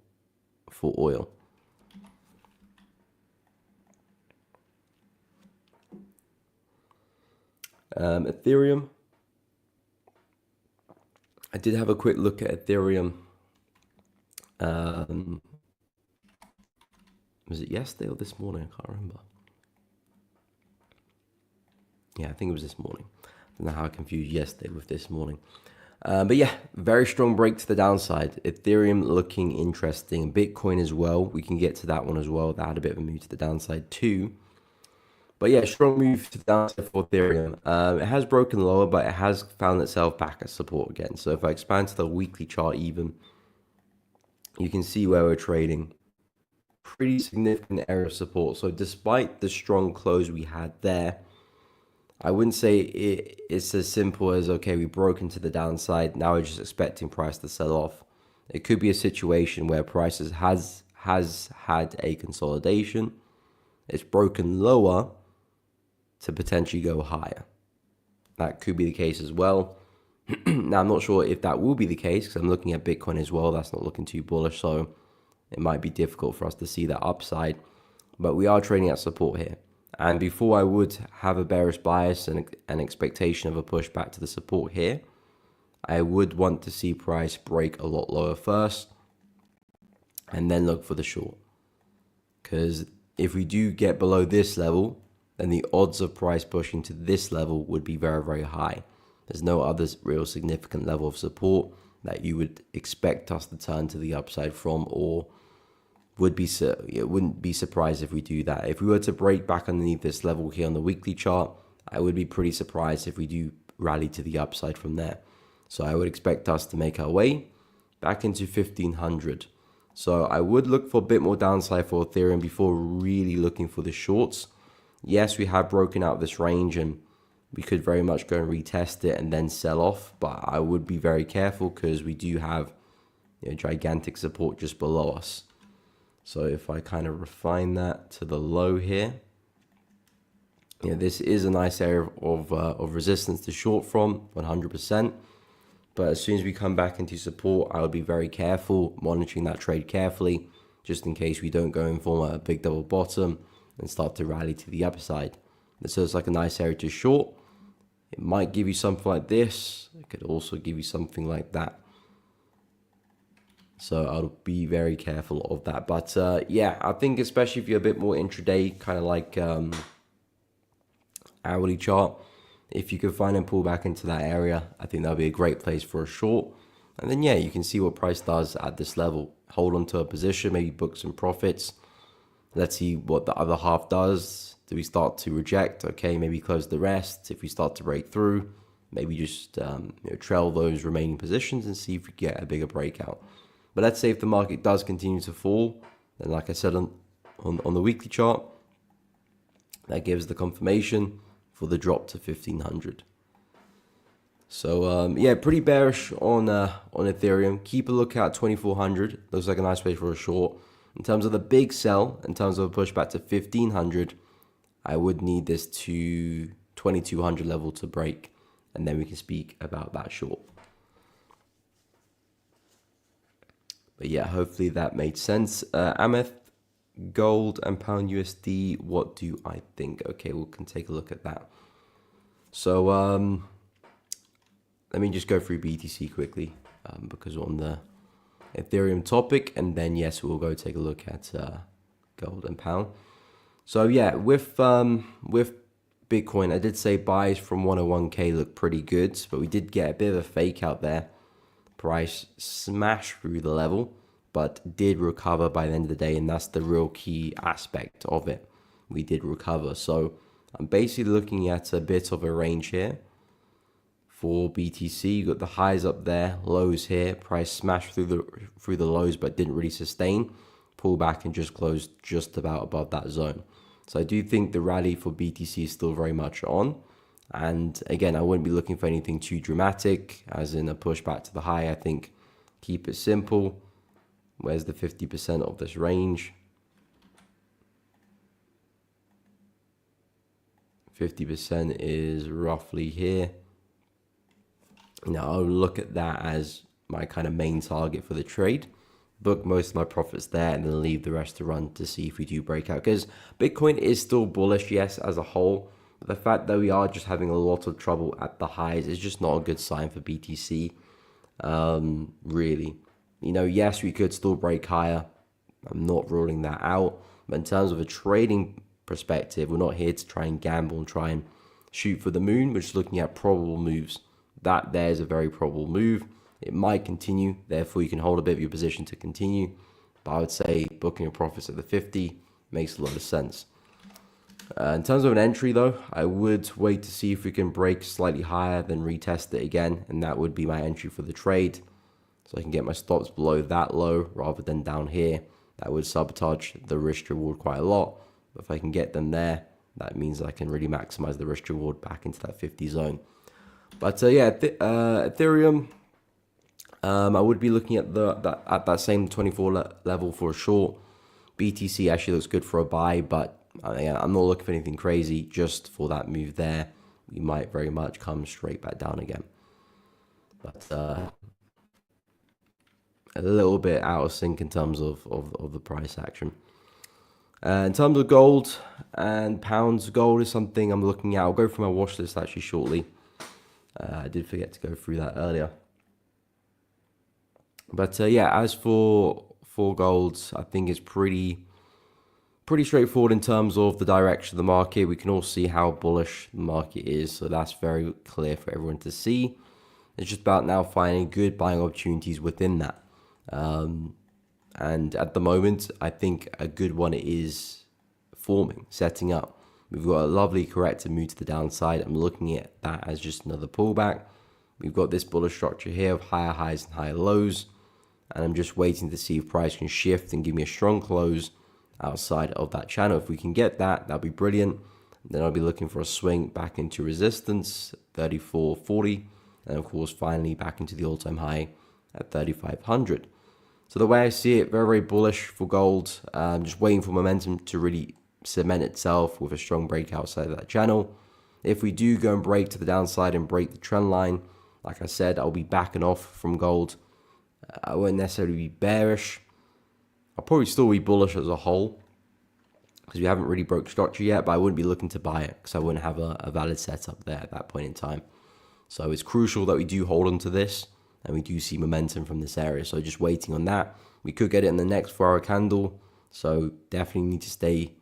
oil. Ethereum. I did have a quick look at Ethereum. Was it yesterday or this morning? I can't remember. Yeah, I think it was this morning. I don't know how I confused yesterday with this morning. But yeah, very strong break to the downside. Ethereum looking interesting. Bitcoin as well. We can get to that one as well. That had a bit of a move to the downside too. But yeah, strong move to the downside for Ethereum. It has broken lower, but it has found itself back at support again. So if I expand to the weekly chart even, you can see where we're trading. Pretty significant area of support. So despite the strong close we had there, I wouldn't say it's as simple as, okay, we broke into the downside. Now we're just expecting price to sell off. It could be a situation where prices has had a consolidation. It's broken lower to potentially go higher. That could be the case as well. Now, I'm not sure if that will be the case because I'm looking at Bitcoin as well. That's not looking too bullish, so it might be difficult for us to see that upside. But we are trading at support here. And before I would have a bearish bias and an expectation of a pushback to the support here, I would want to see price break a lot lower first and then look for the short. Because if we do get below this level, then the odds of price pushing to this level would be very, very high. There's no other real significant level of support that you would expect us to turn to the upside from, or wouldn't be surprised if we do that. If we were to break back underneath this level here on the weekly chart, I would be pretty surprised if we do rally to the upside from there. So I would expect us to make our way back into 1500. So I would look for a bit more downside for Ethereum before really looking for the shorts. Yes, we have broken out this range and we could very much go and retest it and then sell off, but I would be very careful because we do have gigantic support just below us. So if I kind of refine that to the low here, this is a nice area of resistance to short from, 100%. But as soon as we come back into support, I would be very careful, monitoring that trade carefully, just in case we don't go and form a big double bottom and start to rally to the upside. So it's like a nice area to short. It might give you something like this. It could also give you something like that. So I'll be very careful of that. But yeah, I think especially if you're a bit more intraday, kind of like hourly chart, if you could find and pull back into that area, I think that'll be a great place for a short. And then yeah, you can see what price does at this level. Hold on to a position, maybe book some profits. Let's see what the other half does. Do we start to reject? Okay, maybe close the rest. If we start to break through, maybe just trail those remaining positions and see if we get a bigger breakout. But let's say if the market does continue to fall, then like I said on the weekly chart, that gives the confirmation for the drop to 1500. So yeah, pretty bearish on Ethereum. Keep a look at 2400. Looks like a nice place for a short. In terms of the big sell, in terms of a pushback to 1500, I would need this to 2200 level to break, and then we can speak about that short. But yeah, hopefully that made sense. Ameth, gold, and pound USD, what do I think? Okay, we can take a look at that. So let me just go through BTC quickly because we're on the Ethereum topic, and then yes, we'll go take a look at gold and pound. So yeah, with Bitcoin, I did say buys from 101k look pretty good, but we did get a bit of a fake out there. Price smashed through the level, but did recover by the end of the day, and that's the real key aspect of it. We did recover. So I'm basically looking at a bit of a range here for BTC. You got the highs up there, lows here. Price smashed through the lows, but didn't really sustain. Pull back and just closed just about above that zone. So I do think the rally for BTC is still very much on. And again, I wouldn't be looking for anything too dramatic, as in a pushback to the high. I think keep it simple. Where's the 50% of this range? 50% is roughly here. Now I'll look at that as my kind of main target for the trade. Book most of my profits there and then leave the rest to run to see if we do break out. Because Bitcoin is still bullish, yes, as a whole. But the fact that we are just having a lot of trouble at the highs is just not a good sign for BTC. Really. You know, yes, we could still break higher. I'm not ruling that out. But in terms of a trading perspective, we're not here to try and gamble and try and shoot for the moon. We're just looking at probable moves. That there's a very probable move. It might continue, therefore you can hold a bit of your position to continue. But I would say booking a profits at the 50 makes a lot of sense. In terms of an entry though, I would wait to see if we can break slightly higher, then retest it again. And that would be my entry for the trade. So I can get my stops below that low rather than down here. That would sabotage the risk reward quite a lot. But if I can get them there, that means I can really maximize the risk reward back into that 50 zone. But yeah, Ethereum, I would be looking at that same 24 level for a short. BTC actually looks good for a buy, but I'm not looking for anything crazy. Just for that move there, we might very much come straight back down again. But a little bit out of sync in terms of the price action. In terms of gold and pounds, gold is something I'm looking at. I'll go through my watch list actually shortly. I did forget to go through that earlier. But yeah, as for gold, I think it's pretty straightforward in terms of the direction of the market. We can all see how bullish the market is, so that's very clear for everyone to see. It's just about now finding good buying opportunities within that. And at the moment, I think a good one is forming, setting up. We've got a lovely corrective move to the downside. I'm looking at that as just another pullback. We've got this bullish structure here of higher highs and higher lows. And I'm just waiting to see if price can shift and give me a strong close outside of that channel. If we can get that, that'd be brilliant. Then I'll be looking for a swing back into resistance, 34.40. And of course, finally back into the all-time high at 3,500. So the way I see it, very, very bullish for gold. Just waiting for momentum to really cement itself with a strong break outside of that channel. If we do go and break to the downside and break the trend line, like I said, I'll be backing off from gold. I won't necessarily be bearish. I'll probably still be bullish as a whole because we haven't really broke structure yet, but I wouldn't be looking to buy it because I wouldn't have a valid setup there at that point in time. So it's crucial that we do hold on to this and we do see momentum from this area. So just waiting on that. We could get it in the next 4-hour candle. So definitely need to stay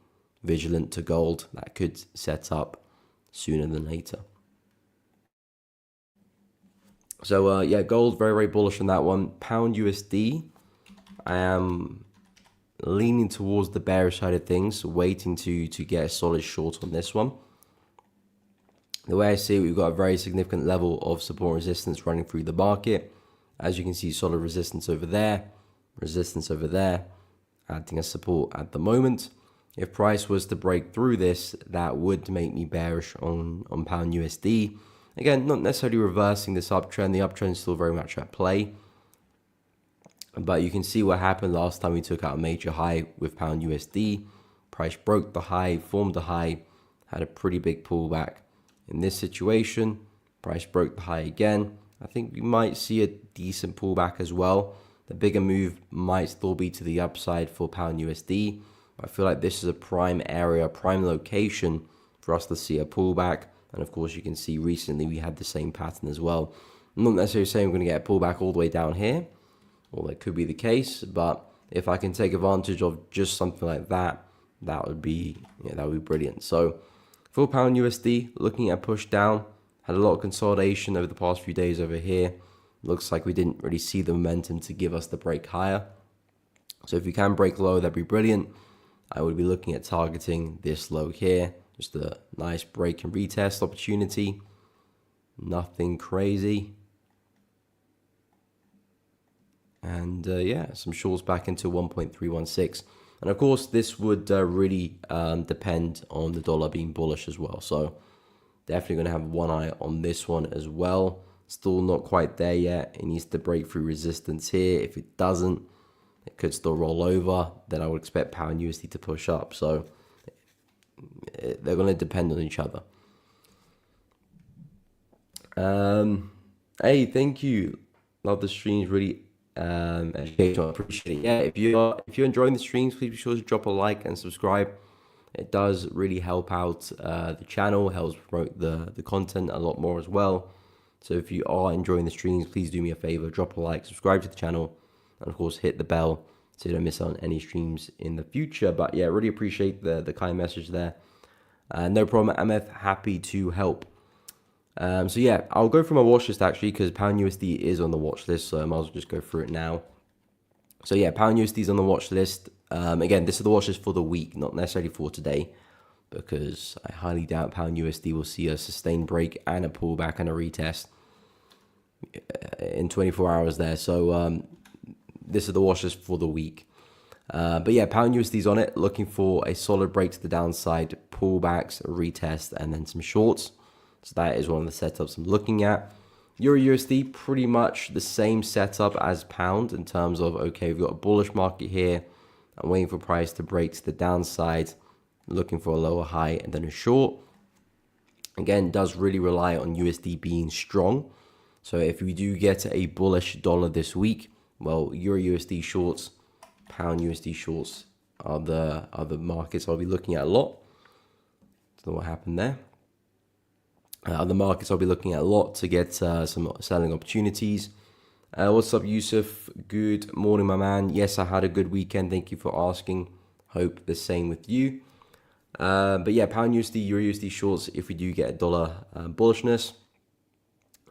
vigilant to gold. That could set up sooner than later. So yeah, gold, very, very bullish on that one. Pound USD, I am leaning towards the bearish side of things, waiting to get a solid short on this one. The way I see it, we've got a very significant level of support and resistance running through the market. As you can see, solid resistance over there, acting as support at the moment. If price was to break through this, that would make me bearish on pound USD. Again, not necessarily reversing this uptrend. The uptrend is still very much at play. But you can see what happened last time we took out a major high with pound USD. Price broke the high, formed a high, had a pretty big pullback. In this situation, price broke the high again. I think we might see a decent pullback as well. The bigger move might still be to the upside for pound USD. I feel like this is a prime area, prime location for us to see a pullback. And of course, you can see recently we had the same pattern as well. I'm not necessarily saying we're going to get a pullback all the way down here, or that could be the case. But if I can take advantage of just something like that, that would be brilliant. So For pound USD, looking at push down, had a lot of consolidation over the past few days over here. Looks like we didn't really see the momentum to give us the break higher. So if you can break low, that'd be brilliant. I would be looking at targeting this low here. Just a nice break and retest opportunity. Nothing crazy. And yeah, some shorts back into 1.316. And of course, this would really depend on the dollar being bullish as well. So definitely going to have one eye on this one as well. Still not quite there yet. It needs to break through resistance here. If it doesn't, it could still roll over. Then I would expect pound USD to push up. So they're going to depend on each other. Hey, thank you. Love the streams, really educational. I appreciate it. Yeah, if you're enjoying the streams, please be sure to drop a like and subscribe. It does really help out the channel, helps promote the content a lot more as well. So if you are enjoying the streams, please do me a favor, drop a like, subscribe to the channel, and of course hit the bell so you don't miss out on any streams in the future. But yeah, really appreciate the kind message there. No problem, MF, happy to help. So yeah, I'll go through my watch list actually because pound USD is on the watch list, so I might as well just go through it now. So yeah, pound USD is on the watch list. Again, this is the watch list for the week, not necessarily for today, because I highly doubt pound USD will see a sustained break and a pullback and a retest in 24 hours there. So this is the watch list for the week. But yeah, pound USD is on it, looking for a solid break to the downside, pullbacks, retest, and then some shorts. So that is one of the setups I'm looking at. Euro USD, pretty much the same setup as pound in terms of, okay, we've got a bullish market here. I'm waiting for price to break to the downside, looking for a lower high and then a short. Again, does really rely on USD being strong. So if we do get a bullish dollar this week, well, Euro USD shorts, pound USD shorts are the markets I'll be looking at a lot. Don't know what happened there. Other markets I'll be looking at a lot to get some selling opportunities. What's up, Yusuf? Good morning, my man. Yes, I had a good weekend. Thank you for asking. Hope the same with you. But yeah, pound USD, Euro USD shorts if we do get a dollar bullishness.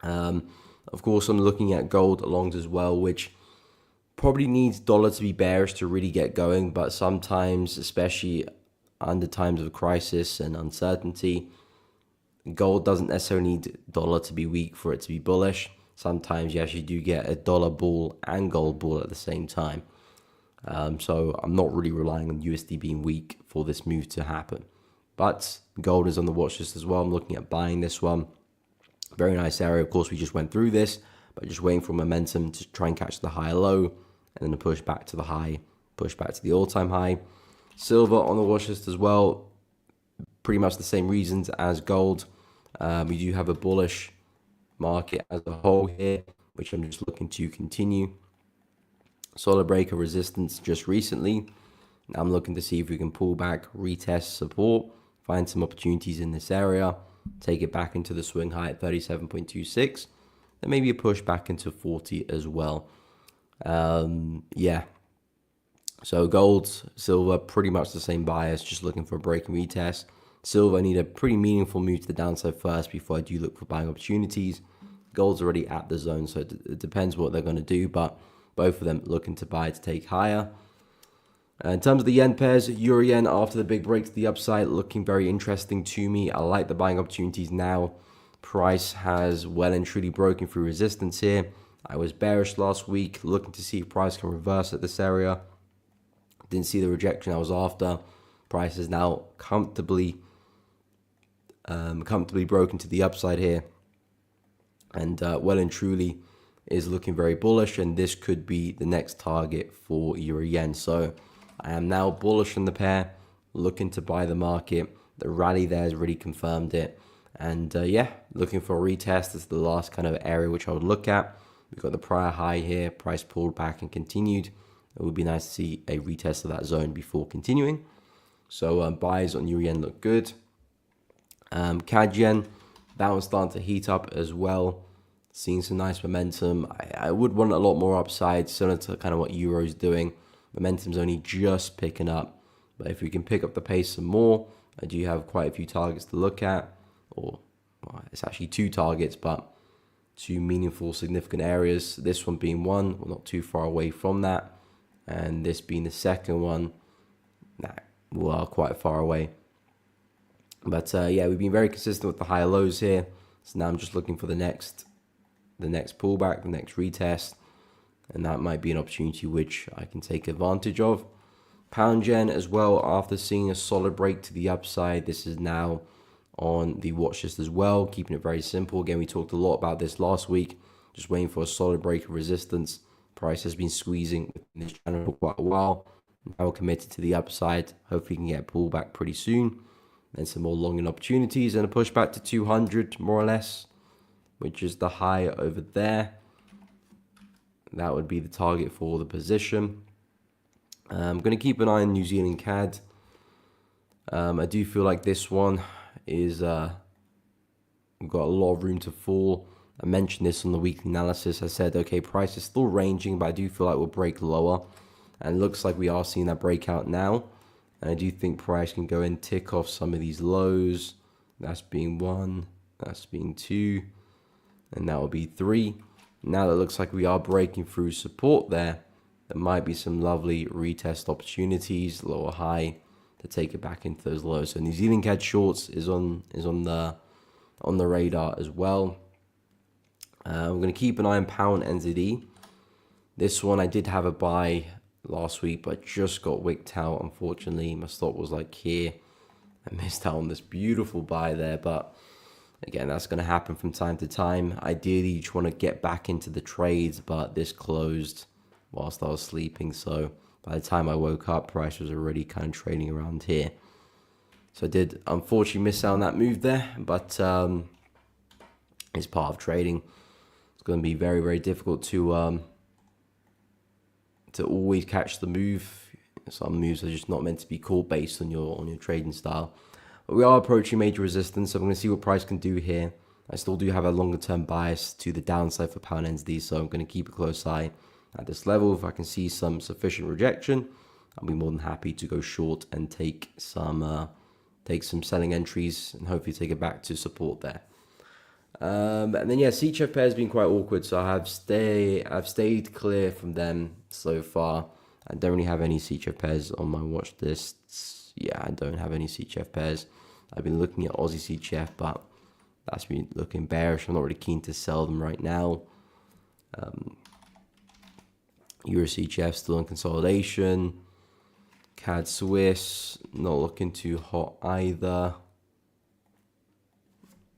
Of course, I'm looking at gold longs as well, which probably needs dollar to be bearish to really get going. But sometimes, especially under times of crisis and uncertainty, gold doesn't necessarily need dollar to be weak for it to be bullish. Sometimes you actually do get a dollar bull and gold bull at the same time. So I'm not really relying on USD being weak for this move to happen. But gold is on the watch list as well. I'm looking at buying this one. Very nice area. Of course, we just went through this, but just waiting for momentum to try and catch the high low and then a push back to the high, push back to the all-time high. Silver on the watch list as well. Pretty much the same reasons as gold. We do have a bullish market as a whole here, which I'm just looking to continue. Solid break of resistance just recently. Now I'm looking to see if we can pull back, retest support, find some opportunities in this area, take it back into the swing high at 37.26. Then maybe a push back into 40 as well. Yeah. So gold, silver, pretty much the same bias, just looking for a break and retest. Silver, I need a pretty meaningful move to the downside first before I do look for buying opportunities. Gold's already at the zone, so it depends what they're going to do, but both of them looking to buy to take higher. In terms of the yen pairs, euro yen after the big break to the upside, looking very interesting to me. I like the buying opportunities now. Price has well and truly broken through resistance here. I was bearish last week, looking to see if price can reverse at this area. Didn't see the rejection I was after. Price is now comfortably broken to the upside here, and well and truly is looking very bullish, and this could be the next target for euro yen. So I am now bullish on the pair, looking to buy the market. The rally there has really confirmed it, and yeah, looking for a retest. This is the last kind of area which I would look at. We've got the prior high here, price pulled back and continued. It would be nice to see a retest of that zone before continuing. So buys on euro yen look good. CAD yen, that one's starting to heat up as well. Seeing some nice momentum. I would want a lot more upside, similar to kind of what Euro's doing. Momentum's only just picking up. But if we can pick up the pace some more, I do have quite a few targets to look at, or well, it's actually two targets, but two meaningful, significant areas. This one being one, we're not too far away from that, and this being the second one, we are quite far away. But yeah, we've been very consistent with the higher lows here. So now I'm just looking for the next pullback, the next retest, and that might be an opportunity which I can take advantage of. Pound yen as well, after seeing a solid break to the upside, this is now on the watch list as well, keeping it very simple. Again, we talked a lot about this last week, just waiting for a solid break of resistance. Price has been squeezing in this channel for quite a while. Now we're committed to the upside. Hopefully we can get a pullback pretty soon. Then some more long-in opportunities and a pushback to 200 more or less, which is the high over there. That would be the target for the position. I'm going to keep an eye on New Zealand CAD. I do feel like this one is we've got a lot of room to fall. I mentioned this on the weekly analysis. I said, okay, price is still ranging, but I do feel like we'll break lower. And it looks like we are seeing that breakout now. And I do think price can go and tick off some of these lows. That's being 1, that's being 2, and that will be 3. Now that looks like we are breaking through support there. There might be some lovely retest opportunities, lower high, to take it back into those lows. So New Zealand CAD shorts is on the radar as well. We're going to keep an eye on pound NZD. This one I did have a buy last week, but just got wicked out. Unfortunately, my stop was like here. I missed out on this beautiful buy there, but again, that's going to happen from time to time. Ideally, you just want to get back into the trades, but this closed whilst I was sleeping. So by the time I woke up, price was already kind of trading around here. So I did unfortunately miss out on that move there, but it's part of trading. It's going to be very, very difficult to always catch the move. Some moves are just not meant to be caught based on your trading style. But we are approaching major resistance, so I'm going to see what price can do here. I still do have a longer term bias to the downside for pound NZD, so I'm going to keep a close eye at this level. If I can see some sufficient rejection, I'll be more than happy to go short and take some selling entries and hopefully take it back to support there. And then yeah, CHF pair has been quite awkward, so I've stayed clear from them so far. I don't really have any CHF pairs on my watch lists. Yeah, I don't have any CHF pairs. I've been looking at Aussie CHF, but that's been looking bearish. I'm not really keen to sell them right now. Euro CHF still in consolidation. CAD Swiss not looking too hot either.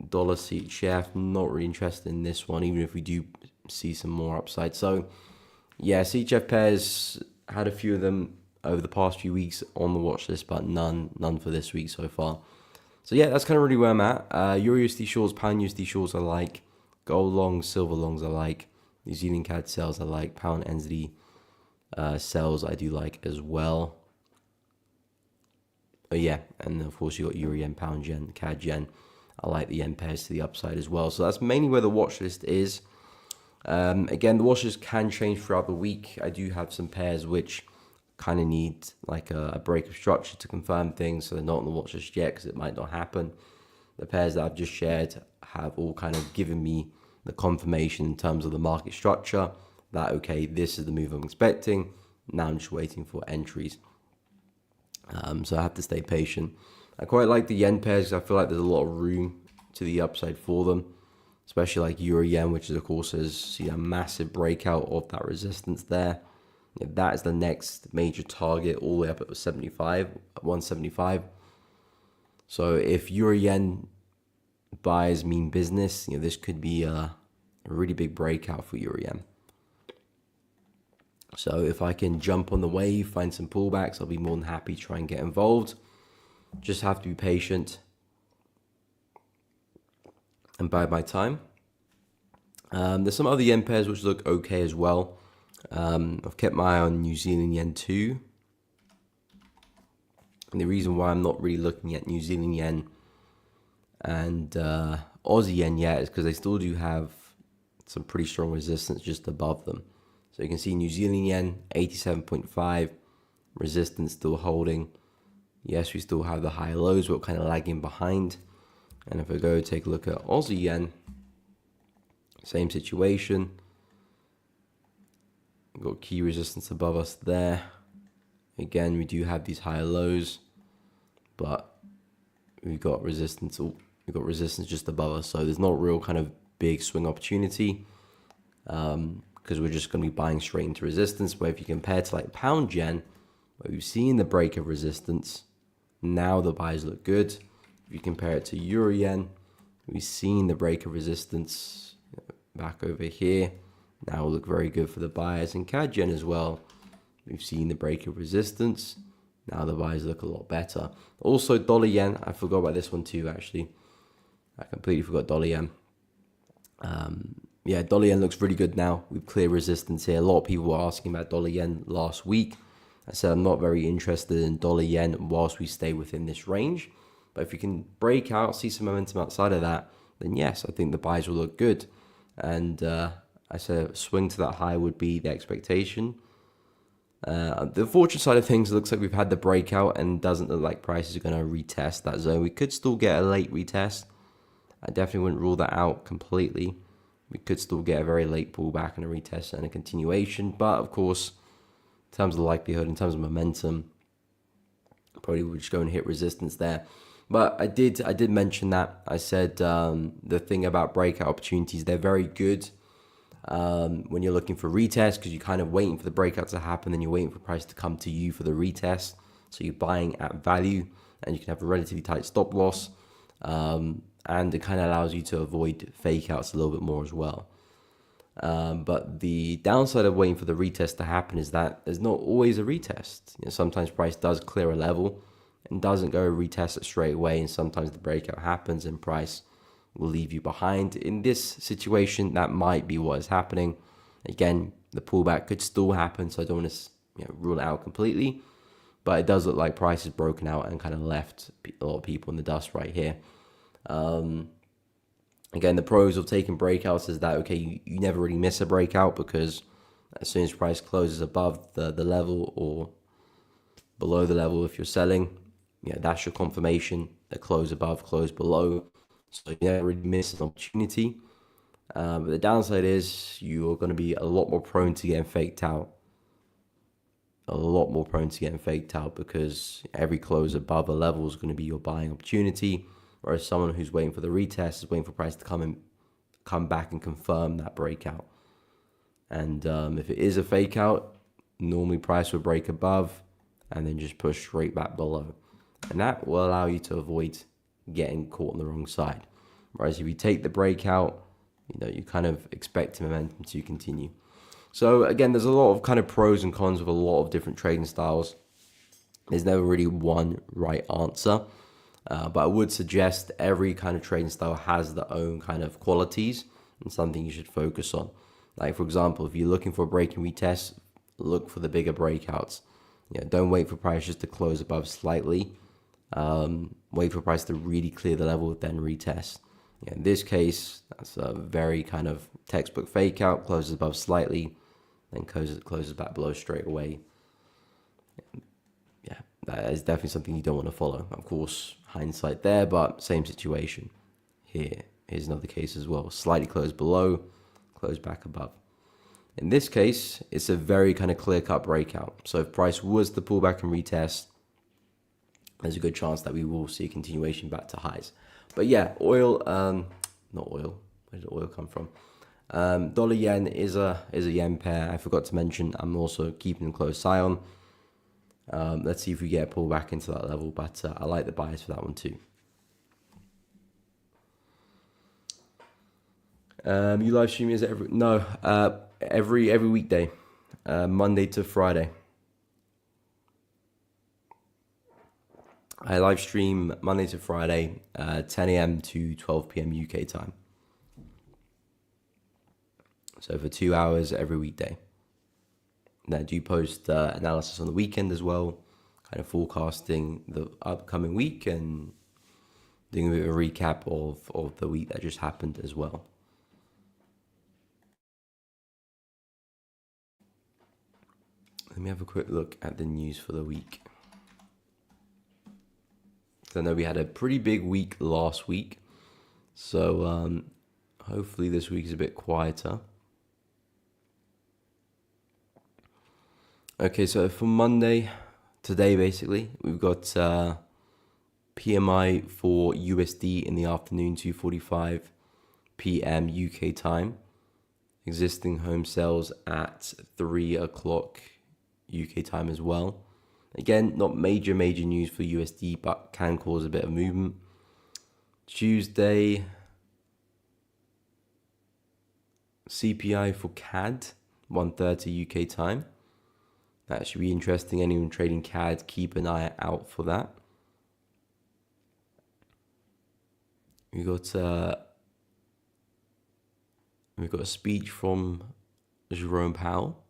Dollar CHF, not really interested in this one, even if we do see some more upside. So yeah, CHF pairs, had a few of them over the past few weeks on the watch list, but none for this week so far. So yeah, that's kind of really where I'm at. Euro USD shorts, pound USD shorts I like. Gold longs, silver longs I like. New Zealand CAD sells I like. Pound NZD sells I do like as well. But yeah, and of course you got Euro Yen, Pound Yen, CAD Yen. I like the yen pairs to the upside as well. So that's mainly where the watch list is. Again, the watch list can change throughout the week. I do have some pairs which kind of need like a break of structure to confirm things, so they're not on the watch list yet because it might not happen. The pairs that I've just shared have all kind of given me the confirmation in terms of the market structure that, okay, this is the move I'm expecting. Now I'm just waiting for entries. So I have to stay patient. I quite like the yen pairs because I feel like there's a lot of room to the upside for them, especially like Euro Yen, which is of course is a massive breakout of that resistance there. Yeah, that is the next major target all the way up at 175. So if Euro Yen buys mean business, this could be a really big breakout for Euro Yen. So if I can jump on the wave, find some pullbacks, I'll be more than happy to try and get involved. Just have to be patient and bide my time. There's some other yen pairs which look okay as well. I've kept my eye on New Zealand yen too. And the reason why I'm not really looking at New Zealand yen and Aussie yen yet is because they still do have some pretty strong resistance just above them. So you can see New Zealand yen, 87.5, resistance still holding. Yes, we still have the high lows, but we're kind of lagging behind. And if I go take a look at Aussie yen, same situation. We've got key resistance above us there. Again, we do have these higher lows, but we've got resistance. We've got resistance just above us, so there's not real kind of big swing opportunity because we're just going to be buying straight into resistance. But if you compare to like pound yen, where we've seen the break of resistance, now the buys look good. If you compare it to euro yen, we've seen the break of resistance back over here. Now will look very good for the buyers. And CAD yen as well, we've seen the break of resistance. Now the buys look a lot better. Also dollar yen, I forgot about this one too actually. I completely forgot dollar yen. Yeah, dollar yen looks really good now. We've cleared resistance here. A lot of people were asking about dollar yen last week. I said I'm not very interested in dollar yen whilst we stay within this range. But if you can break out, see some momentum outside of that, then yes, I think the buys will look good. And I said a swing to that high would be the expectation. The fortune side of things, it looks like we've had the breakout and doesn't look like prices are going to retest that zone. We could still get a late retest. I definitely wouldn't rule that out completely. We could still get a very late pullback and a retest and a continuation. But of course, in terms of likelihood, in terms of momentum, probably we're just going to hit resistance there. But I did mention that. I said the thing about breakout opportunities, they're very good when you're looking for retest because you're kind of waiting for the breakout to happen, then you're waiting for price to come to you for the retest. So you're buying at value and you can have a relatively tight stop loss. And it kind of allows you to avoid fake outs a little bit more as well. But the downside of waiting for the retest to happen is that there's not always a retest. Sometimes price does clear a level and doesn't go retest it straight away, and sometimes the breakout happens and price will leave you behind. In this situation, that might be what is happening. Again, the pullback could still happen, so I don't want to rule it out completely. But it does look like price is broken out and kind of left a lot of people in the dust right here. Again, the pros of taking breakouts is that, okay, you never really miss a breakout because as soon as price closes above the level or below the level, if you're selling, that's your confirmation. That close above, close below. So you never really miss an opportunity. But the downside is you're going to be a lot more prone to getting faked out. A lot more prone to getting faked out because every close above a level is going to be your buying opportunity. Whereas someone who's waiting for the retest is waiting for price to come back and confirm that breakout. And if it is a fake out, normally price will break above and then just push straight back below. And that will allow you to avoid getting caught on the wrong side. Whereas if you take the breakout, you kind of expect momentum to continue. So again, there's a lot of kind of pros and cons with a lot of different trading styles. There's never really one right answer. But I would suggest every kind of trading style has their own kind of qualities and something you should focus on. Like, for example, if you're looking for a break and retest, look for the bigger breakouts. Don't wait for price just to close above slightly. Wait for price to really clear the level, then retest. In this case, that's a very kind of textbook fake out, closes above slightly, then closes back below straight away. That is definitely something you don't want to follow. Of course, hindsight there, but same situation. Here's another case as well. Slightly closed below, closed back above. In this case, it's a very kind of clear-cut breakout. So if price was to pull back and retest, there's a good chance that we will see a continuation back to highs. But yeah, oil, not oil. Where did oil come from? Dollar yen is a yen pair. I forgot to mention, I'm also keeping a close eye on. Let's see if we get a pull back into that level, but I like the bias for that one too. You live stream is every weekday, Monday to Friday. I live stream Monday to Friday, 10 a.m. to 12 p.m. UK time. So for 2 hours every weekday. And I do post analysis on the weekend as well, kind of forecasting the upcoming week and doing a bit of a recap of the week that just happened as well. Let me have a quick look at the news for the week. I know we had a pretty big week last week. So hopefully this week is a bit quieter. Okay, so for Monday, today basically, we've got PMI for USD in the afternoon, 2:45 p.m. UK time. Existing home sales at 3 o'clock UK time as well. Again, not major news for USD, but can cause a bit of movement. Tuesday, CPI for CAD, 1:30 UK time. That should be interesting. Anyone trading CAD, keep an eye out for that. We've got a speech from Jerome Powell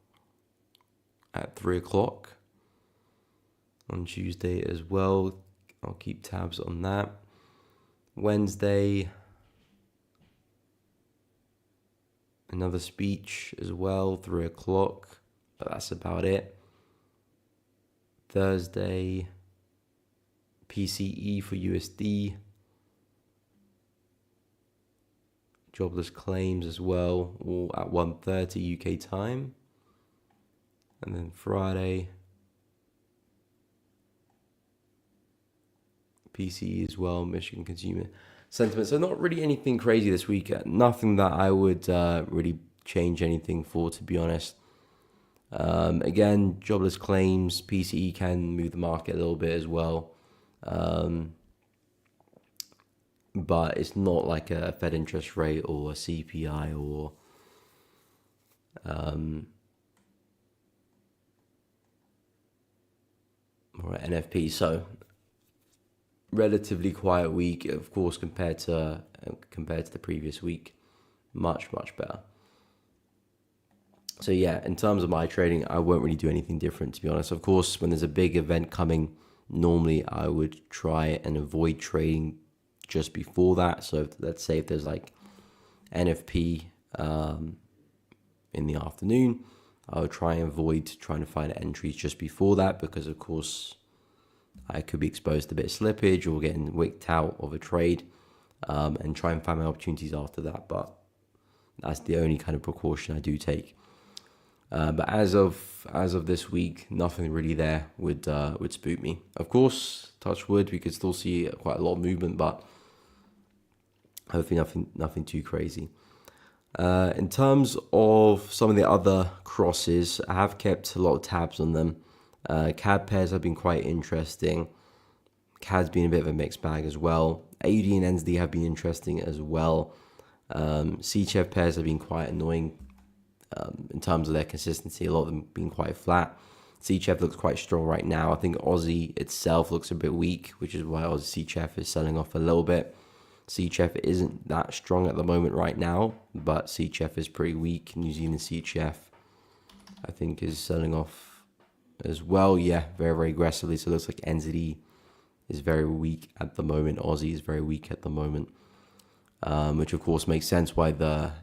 at 3 o'clock on Tuesday as well. I'll keep tabs on that. Wednesday, another speech as well, 3 o'clock, but that's about it. Thursday, PCE for USD. Jobless claims as well, all at 1:30 UK time. And then Friday, PCE as well, Michigan consumer sentiment. So not really anything crazy this week. Nothing that I would really change anything for, to be honest. Again, jobless claims, PCE can move the market a little bit as well. But it's not like a Fed interest rate or a CPI or an NFP. So relatively quiet week, of course, compared to the previous week. Much better. So yeah, in terms of my trading, I won't really do anything different, to be honest. Of course, when there's a big event coming, normally I would try and avoid trading just before that. So let's say if there's like NFP in the afternoon, I would try and avoid trying to find entries just before that, because of course I could be exposed to a bit of slippage or getting wicked out of a trade, and try and find my opportunities after that. But that's the only kind of precaution I do take. But as of this week, nothing really there would spook me. Of course, touch wood, we could still see quite a lot of movement, but hopefully nothing too crazy. In terms of some of the other crosses, I have kept a lot of tabs on them. CAD pairs have been quite interesting. CAD's been a bit of a mixed bag as well. AUD and NZD have been interesting as well. CHF pairs have been quite annoying in terms of their consistency. A lot of them being quite flat. CHF looks quite strong right now. I think Aussie itself looks a bit weak, which is why Aussie CHF is selling off a little bit. CHF isn't that strong at the moment right now, but CHF is pretty weak. New Zealand CHF, I think, is selling off as well. Yeah, very aggressively. So it looks like NZD is very weak at the moment. Aussie is very weak at the moment, which of course makes sense why the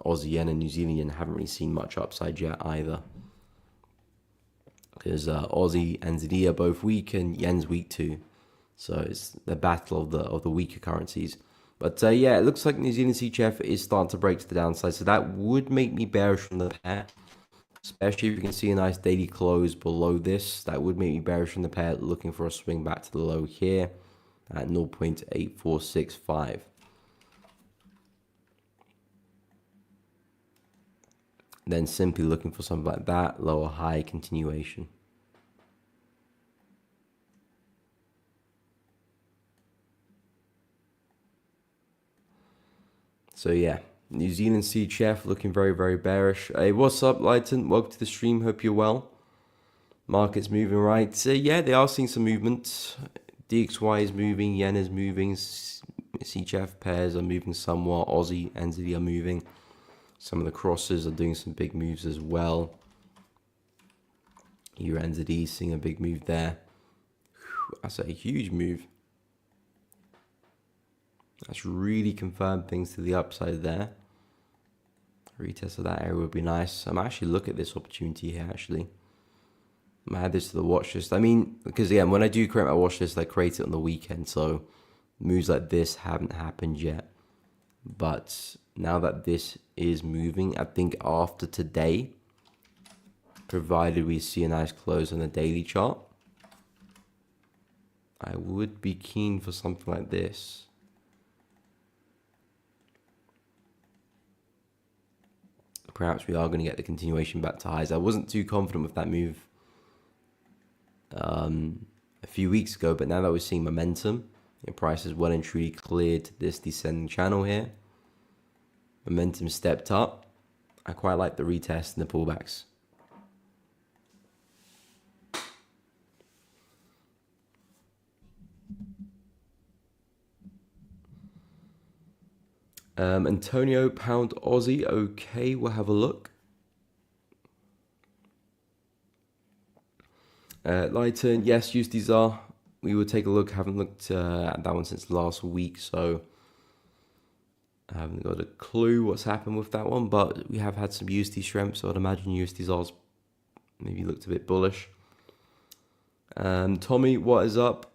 Aussie yen and New Zealand yen haven't really seen much upside yet either, because Aussie and NZD are both weak and yen's weak too. So it's the battle of the weaker currencies. But yeah, it looks like New Zealand CHF is starting to break to the downside. So that would make me bearish on the pair, especially if you can see a nice daily close below this. That would make me bearish on the pair, looking for a swing back to the low here at 0.8465. Then simply looking for something like that, lower high continuation. So yeah, New Zealand CHF looking very bearish. Hey, what's up, Lighton? Welcome to the stream. Hope you're well. Market's moving right. So yeah, they are seeing some movement. DXY is moving, yen is moving, CHF pairs are moving somewhat, Aussie, NZD are moving. Some of the crosses are doing some big moves as well. Euro NZD seeing a big move there. That's a huge move. That's really confirmed things to the upside there. Retest of that area would be nice. I'm actually looking at this opportunity here actually. I'm gonna add this to the watch list. I mean, because again, when I do create my watch list, I create it on the weekend, so moves like this haven't happened yet. But now that this is moving, I think after today, provided we see a nice close on the daily chart, I would be keen for something like this. Perhaps we are going to get the continuation back to highs. I wasn't too confident with that move a few weeks ago, but now that we're seeing momentum, the price has well and truly cleared this descending channel here. Momentum stepped up. I quite like the retest and the pullbacks. Antonio pound Aussie. Okay, we'll have a look. Lighten, yes, use these are. We will take a look. Haven't looked at that one since last week, so I haven't got a clue what's happened with that one. But we have had some USD strength, so I'd imagine USD's maybe looked a bit bullish. Tommy, what is up?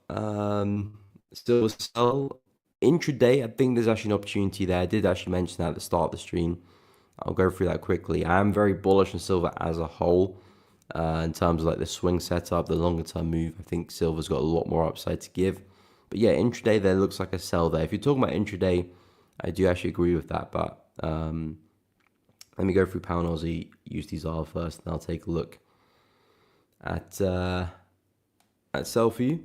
Still sell intraday. I think there's actually an opportunity there. I did actually mention that at the start of the stream. I'll go through that quickly. I am very bullish on silver as a whole. In terms of like the swing setup, the longer term move, I think silver's got a lot more upside to give. But yeah, intraday there looks like a sell there. If you're talking about intraday, I do actually agree with that. But let me go through pound Aussie, use these R first, and I'll take a look at sell for you.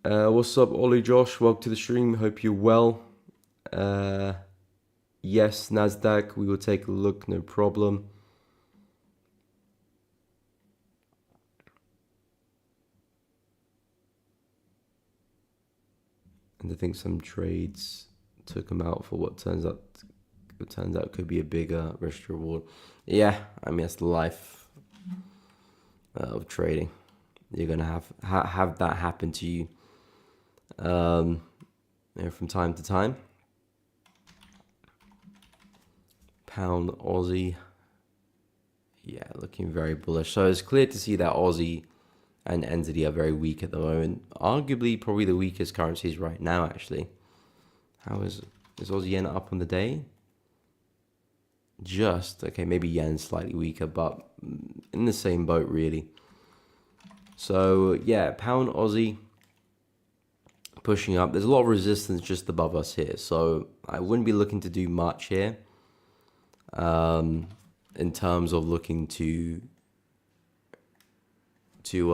What's up, Ollie Josh? Welcome to the stream. Hope you're well. Yes, Nasdaq, we will take a look, no problem. And I think some trades took them out for what turns out could be a bigger risk reward. Yeah, I mean that's the life of trading. You're gonna have that happen to you, from time to time. Pound Aussie, yeah, looking very bullish. So it's clear to see that Aussie and NZD are very weak at the moment. Arguably, probably the weakest currencies right now, actually. How is Aussie yen up on the day? Just, okay, maybe yen slightly weaker, but in the same boat, really. So, yeah, pound Aussie pushing up. There's a lot of resistance just above us here, so I wouldn't be looking to do much here in terms of looking to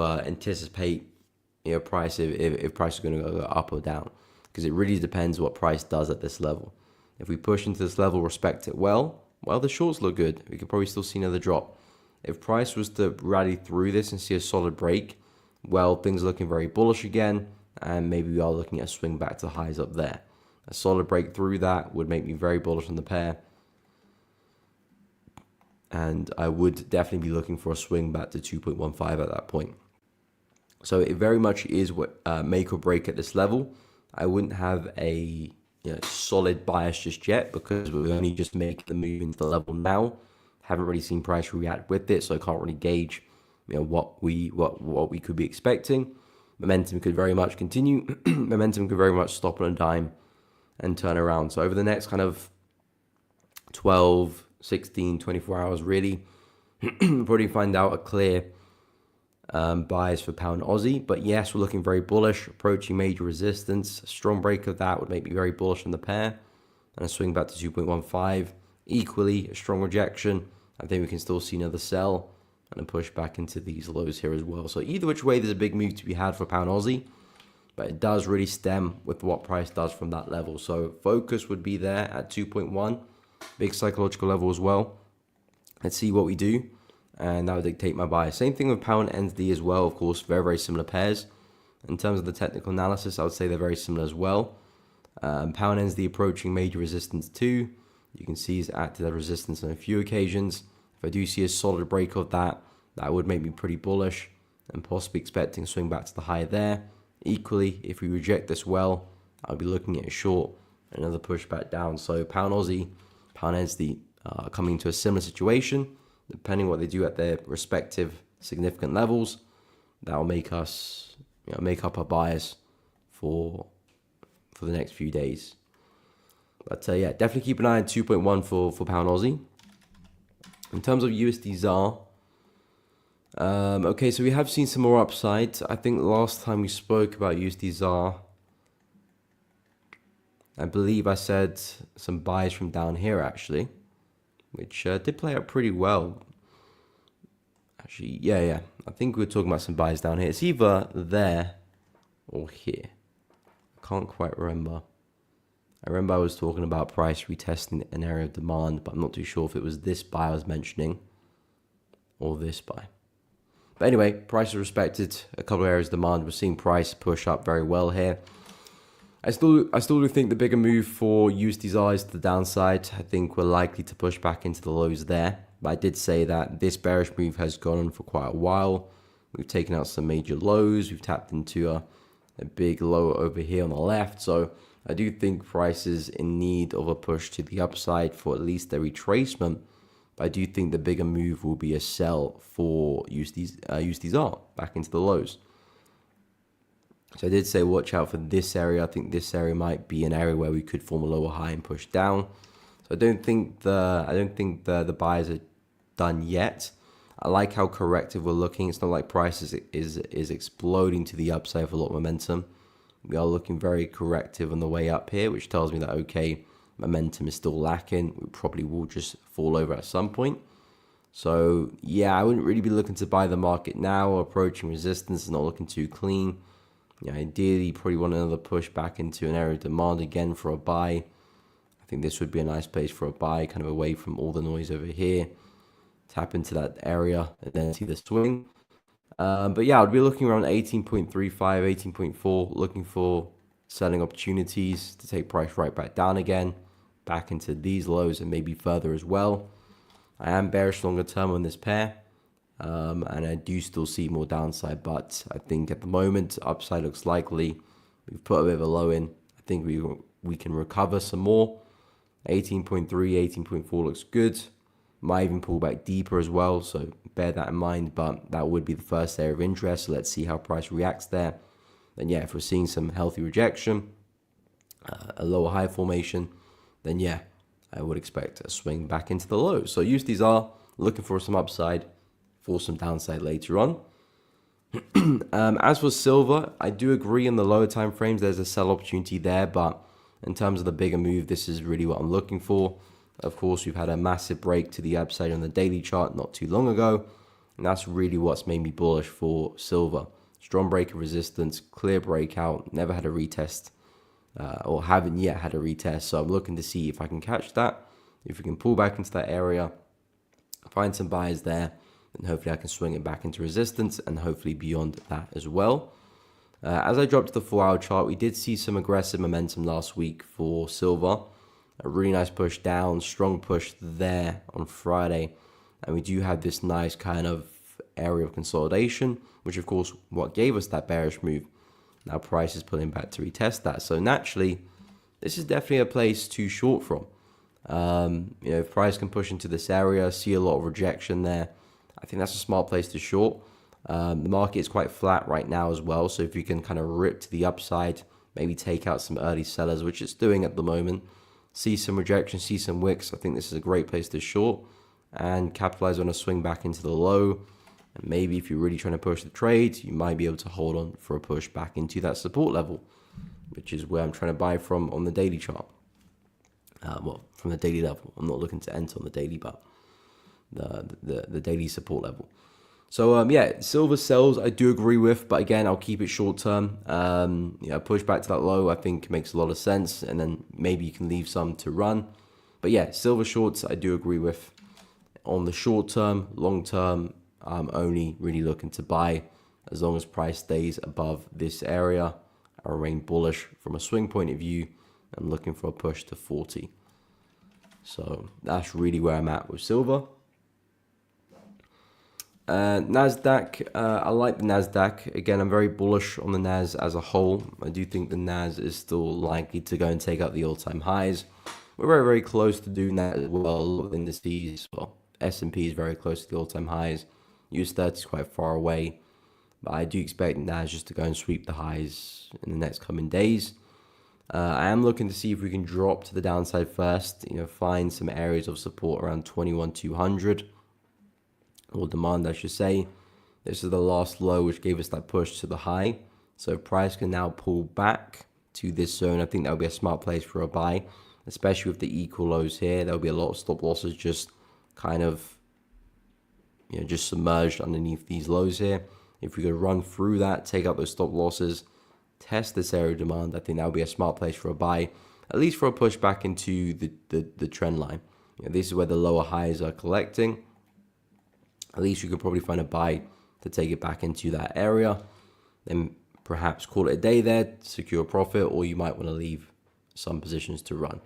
anticipate price if price is going to go up or down, because it really depends what price does at this level. If we push into this level, respect it well, the shorts look good. We could probably still see another drop. If price was to rally through this and see a solid break, things are looking very bullish again, and maybe we are looking at a swing back to highs up there. A solid break through that would make me very bullish on the pair, and I would definitely be looking for a swing back to 2.15 at that point. So it very much is what make or break at this level. I wouldn't have a solid bias just yet, because we're only just making the move into the level now. Haven't really seen price react with it, so I can't really gauge what we could be expecting. Momentum could very much continue. Momentum could very much stop on a dime and turn around. So over the next kind of 12, 16, 24 hours, really, probably find out a clear buys for pound Aussie. But yes, we're looking very bullish, approaching major resistance. A strong break of that would make me very bullish on the pair, and a swing back to 2.15. Equally, a strong rejection. I think we can still see another sell and a push back into these lows here as well. So either which way, there's a big move to be had for pound Aussie, but it does really stem with what price does from that level. So focus would be there at 2.1, big psychological level as well. Let's see what we do, and that would dictate my buy. Same thing with pound NZD as well, of course, very, very similar pairs. In terms of the technical analysis, I would say they're very similar as well. Pound NZD approaching major resistance too. You can see it's acted as resistance on a few occasions. If I do see a solid break of that, that would make me pretty bullish and possibly expecting a swing back to the high there. Equally, if we reject this I'll be looking at a short, another push back down. So pound Aussie, pound NZD coming to a similar situation. depending what they do at their respective significant levels, that'll make us, make up our bias for the next few days. But yeah, definitely keep an eye on 2.1 for pound Aussie. In terms of USD ZAR, okay, so we have seen some more upside. I think last time we spoke about USD ZAR, I believe I said some buys from down here actually, which did play out pretty well. Actually, yeah, I think we were talking about some buys down here. It's either there or here. I can't quite remember. I remember I was talking about price retesting an area of demand, but I'm not too sure if it was this buy I was mentioning or this buy. But anyway, price is respected. A couple of areas of demand. We're seeing price push up very well here. I still do think the bigger move for USD ZAR is to the downside. I think we're likely to push back into the lows there. But I did say that this bearish move has gone on for quite a while. We've taken out some major lows. We've tapped into a big low over here on the left. So I do think price is in need of a push to the upside for at least a retracement. But I do think the bigger move will be a sell for USD ZAR back into the lows. So I did say watch out for this area. I think this area might be an area where we could form a lower high and push down. So I don't think the buys are done yet. I like how corrective we're looking. It's not like price is exploding to the upside with a lot of momentum. We are looking very corrective on the way up here, which tells me that, okay, momentum is still lacking. We probably will just fall over at some point. So yeah, I wouldn't really be looking to buy the market now. Approaching resistance is not looking too clean. Yeah, ideally, probably want another push back into an area of demand again for a buy. I think this would be a nice place for a buy, kind of away from all the noise over here. Tap into that area and then see the swing. But yeah, I'd be looking around 18.35, 18.4, looking for selling opportunities to take price right back down again, back into these lows and maybe further as well. I am bearish longer term on this pair. And I do still see more downside, but I think at the moment upside looks likely. We've put a bit of a low in. I think we can recover some more. 18.3, 18.4 looks good. Might even pull back deeper as well, so bear that in mind. But that would be the first area of interest. So let's see how price reacts there. Then yeah, if we're seeing some healthy rejection, a lower high formation, then yeah, I would expect a swing back into the lows. So USD ZAR looking for some upside, for some downside later on. As for silver, I do agree in the lower time frames there's a sell opportunity there, but in terms of the bigger move, this is really what I'm looking for. Of course, we've had a massive break to the upside on the daily chart not too long ago, and that's really what's made me bullish for silver. Strong break of resistance, clear breakout, never had a retest, or haven't yet had a retest, so I'm looking to see if I can catch that, if we can pull back into that area, find some buys there, and hopefully I can swing it back into resistance and hopefully beyond that as well. As I dropped to the 4-hour chart, we did see some aggressive momentum last week for silver. A really nice push down, strong push there on Friday. And we do have this nice kind of area of consolidation, which of course what gave us that bearish move. Now price is pulling back to retest that. So naturally, this is definitely a place to short from. If price can push into this area, see a lot of rejection there, I think that's a smart place to short. The market is quite flat right now as well. So if you can kind of rip to the upside, maybe take out some early sellers, which it's doing at the moment, see some rejection, see some wicks, I think this is a great place to short and capitalize on a swing back into the low. And maybe if you're really trying to push the trade, you might be able to hold on for a push back into that support level, which is where I'm trying to buy from on the daily chart. Well, from the daily level. I'm not looking to enter on the daily, but the daily support level. So yeah, silver sells I do agree with, but again, I'll keep it short term. Push back to that low I think makes a lot of sense, and then maybe you can leave some to run. But yeah, silver shorts I do agree with. On the short term, long term, I'm only really looking to buy as long as price stays above this area. I remain bullish from a swing point of view. I'm looking for a push to 40. So that's really where I'm at with silver. Nasdaq, I like the Nasdaq. Again, I'm very bullish on the Nas as a whole. I do think the Nas is still likely to go and take out the all-time highs. We're very, very close to doing that as well. Indices, well, S&P is very close to the all-time highs. US 30 is quite far away. But I do expect NAS just to go and sweep the highs in the next coming days. I am looking to see if we can drop to the downside first, find some areas of support around 21,200, or demand, I should say. This is the last low, which gave us that push to the high. So price can now pull back to this zone. I think that would be a smart place for a buy, especially with the equal lows here. There'll be a lot of stop losses just kind of, just submerged underneath these lows here. If we could run through that, take out those stop losses, test this area of demand, I think that would be a smart place for a buy, at least for a push back into the trend line. This is where the lower highs are collecting. At least you could probably find a buy to take it back into that area. Then perhaps call it a day there, secure profit, or you might want to leave some positions to run.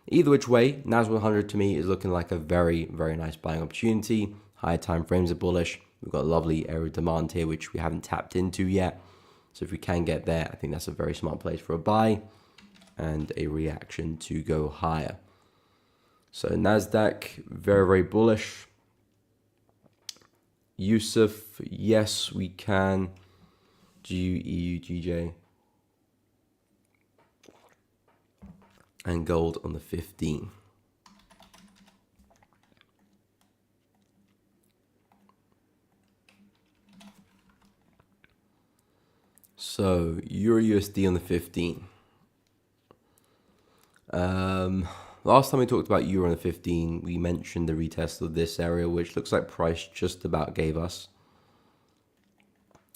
Either which way, NAS 100 to me is looking like a very, very nice buying opportunity. Higher time frames are bullish. We've got a lovely area of demand here, which we haven't tapped into yet. So if we can get there, I think that's a very smart place for a buy and a reaction to go higher. So NASDAQ, very, very bullish. Yusuf, yes, we can. GU, GJ. And gold on the 15. So Euro USD on the 15. Last time we talked about Euro on the 15, we mentioned the retest of this area, which looks like price just about gave us.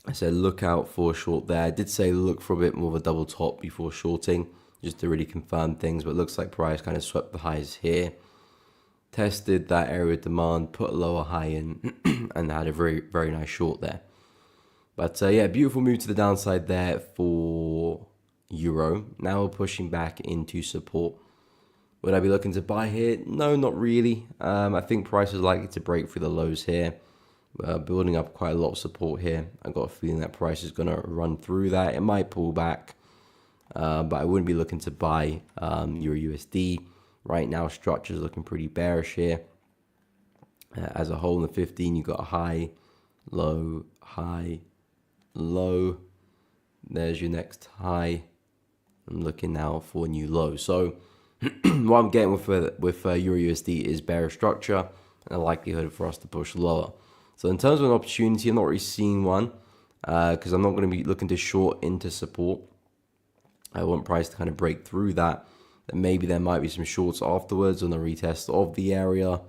I said look out for a short there. I did say look for a bit more of a double top before shorting, just to really confirm things, but it looks like price kind of swept the highs here. Tested that area of demand, put a lower high in, and had a very, very nice short there. But yeah, beautiful move to the downside there for Euro. Now we're pushing back into support. Would I be looking to buy here? No, not really. I think price is likely to break through the lows here. Building up quite a lot of support here. I've got a feeling that price is going to run through that. It might pull back, but I wouldn't be looking to buy Euro USD. Right now, structure is looking pretty bearish here. As a whole in the 15, you've got a high, low, high, low. There's your next high. I'm looking now for a new low. So what I'm getting with Euro USD is bearish structure and a likelihood for us to push lower. So in terms of an opportunity, I'm not really seeing one because I'm not going to be looking to short into support. I want price to kind of break through that. Then maybe there might be some shorts afterwards on the retest of the area.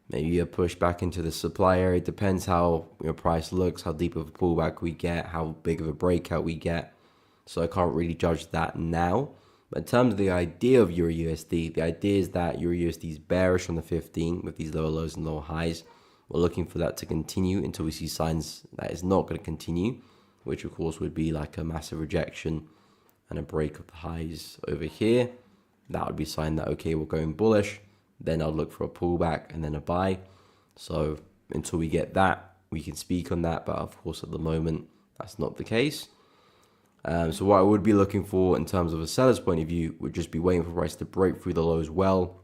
Maybe a push back into the supply area. It depends how your price looks, how deep of a pullback we get, how big of a breakout we get. So I can't really judge that now. But in terms of the idea of Euro USD, the idea is that Euro USD is bearish on the 15 with these lower lows and lower highs. We're looking for that to continue until we see signs that it's not going to continue, which of course would be like a massive rejection and a break of the highs over here. That would be a sign that, okay, we're going bullish. Then I'll look for a pullback and then a buy. So until we get that, we can speak on that. But of course, at the moment, that's not the case. So what I would be looking for in terms of a seller's point of view would just be waiting for price to break through the lows well.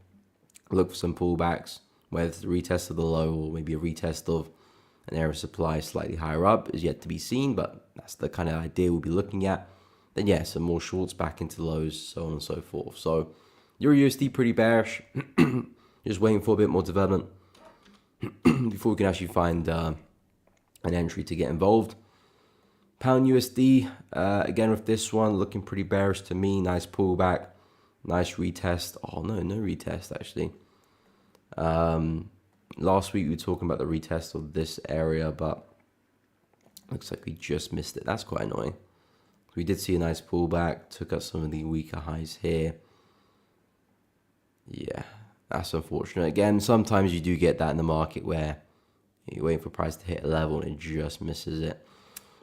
Look for some pullbacks, whether it's a retest of the low or maybe a retest of an area of supply slightly higher up is yet to be seen. But that's the kind of idea we'll be looking at. Then yeah, some more shorts back into lows, so on and so forth. So Euro USD pretty bearish. Just waiting for a bit more development before we can actually find an entry to get involved. Pound USD, again with this one, looking pretty bearish to me. Nice pullback, nice retest. Oh no, no retest actually. Last week we were talking about the retest of this area, but looks like we just missed it. That's quite annoying. We did see a nice pullback, took out some of the weaker highs here. Yeah, that's unfortunate. Again, sometimes you do get that in the market where you're waiting for price to hit a level and it just misses it.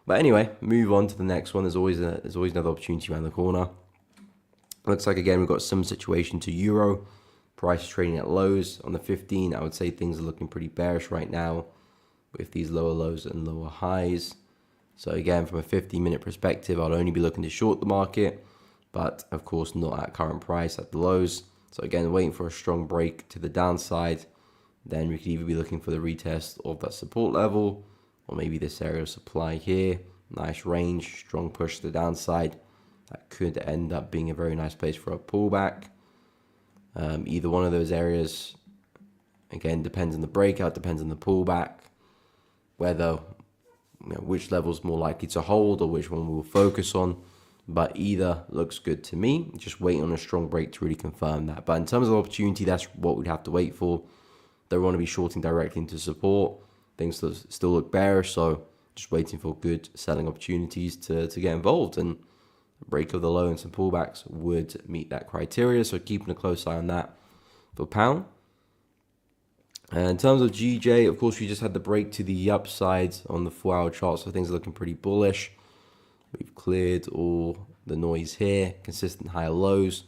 But anyway, move on to the next one. There's always another opportunity around the corner. Looks like again we've got some situation to Euro. Price trading at lows on the 15. I would say things are looking pretty bearish right now with these lower lows and lower highs. So again, from a 15-minute perspective, I'll only be looking to short the market, but of course not at current price at the lows. So again, waiting for a strong break to the downside, then we could either be looking for the retest of that support level, or maybe this area of supply here. Nice range, strong push to the downside. That could end up being a very nice place for a pullback. Either one of those areas, again, depends on the breakout, depends on the pullback, whether, which level is more likely to hold or which one we'll focus on. But either looks good to me. Just waiting on a strong break to really confirm that. But in terms of opportunity, that's what we'd have to wait for. Don't want to be shorting directly into support. Things still look bearish, so just waiting for good selling opportunities to get involved. And break of the low and some pullbacks would meet that criteria. So keeping a close eye on that for pound. And in terms of GJ, of course, we just had the break to the upside on the 4-hour chart, so things are looking pretty bullish. We've cleared all the noise here, consistent higher lows.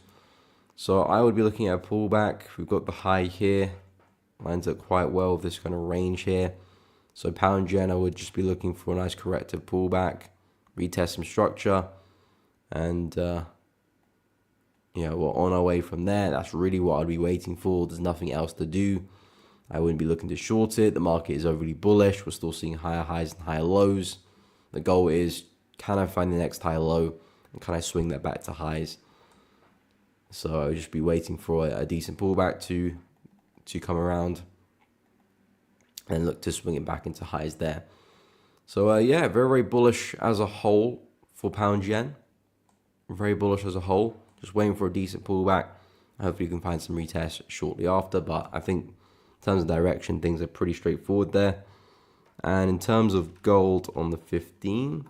So I would be looking at a pullback. We've got the high here, lines up quite well with this kind of range here. So pound yen, I would just be looking for a nice corrective pullback, retest some structure, and we're on our way from there. That's really what I'd be waiting for. There's nothing else to do. I wouldn't be looking to short it. The market is overly bullish. We're still seeing higher highs and higher lows. The goal is, can I find the next high low and can I swing that back to highs? So I would just be waiting for a decent pullback to come around and look to swing it back into highs there. So very, very bullish as a whole for pound yen. Very bullish as a whole. Just waiting for a decent pullback. Hopefully you can find some retests shortly after, but I think in terms of direction, things are pretty straightforward there. And in terms of gold on the 15,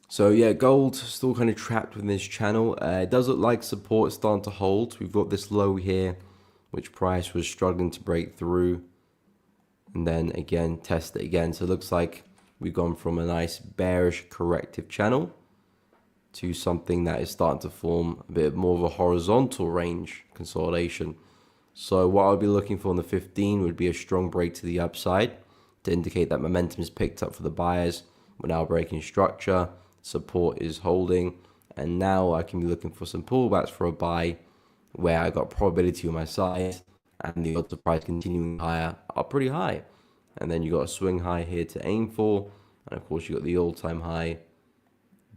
so yeah, gold still kind of trapped within this channel. It does look like support is starting to hold. We've got this low here, which price was struggling to break through, and then again test it again. So it looks like we've gone from a nice bearish corrective channel to something that is starting to form a bit more of a horizontal range consolidation. So what I'll be looking for on the 15 would be a strong break to the upside to indicate that momentum is picked up for the buyers. We're now breaking structure, support is holding, and now I can be looking for some pullbacks for a buy where I got probability on my side and the odds of price continuing higher are pretty high. And then you got a swing high here to aim for, and of course you got the all-time high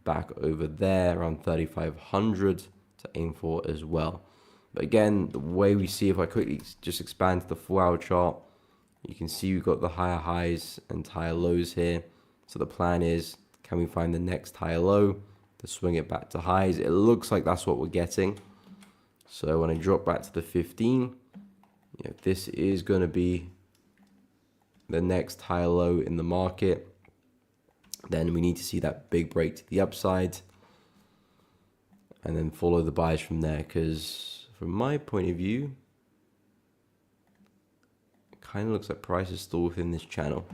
back over there around 3,500 to aim for as well. But again, the way we see, if I quickly just expand to the 4-hour chart, you can see we've got the higher highs and higher lows here. So the plan is, can we find the next higher low to swing it back to highs? It looks like that's what we're getting. So when I drop back to the 15, this is going to be the next higher low in the market. Then we need to see that big break to the upside and then follow the buys from there, because from my point of view, it kind of looks like price is still within this channel.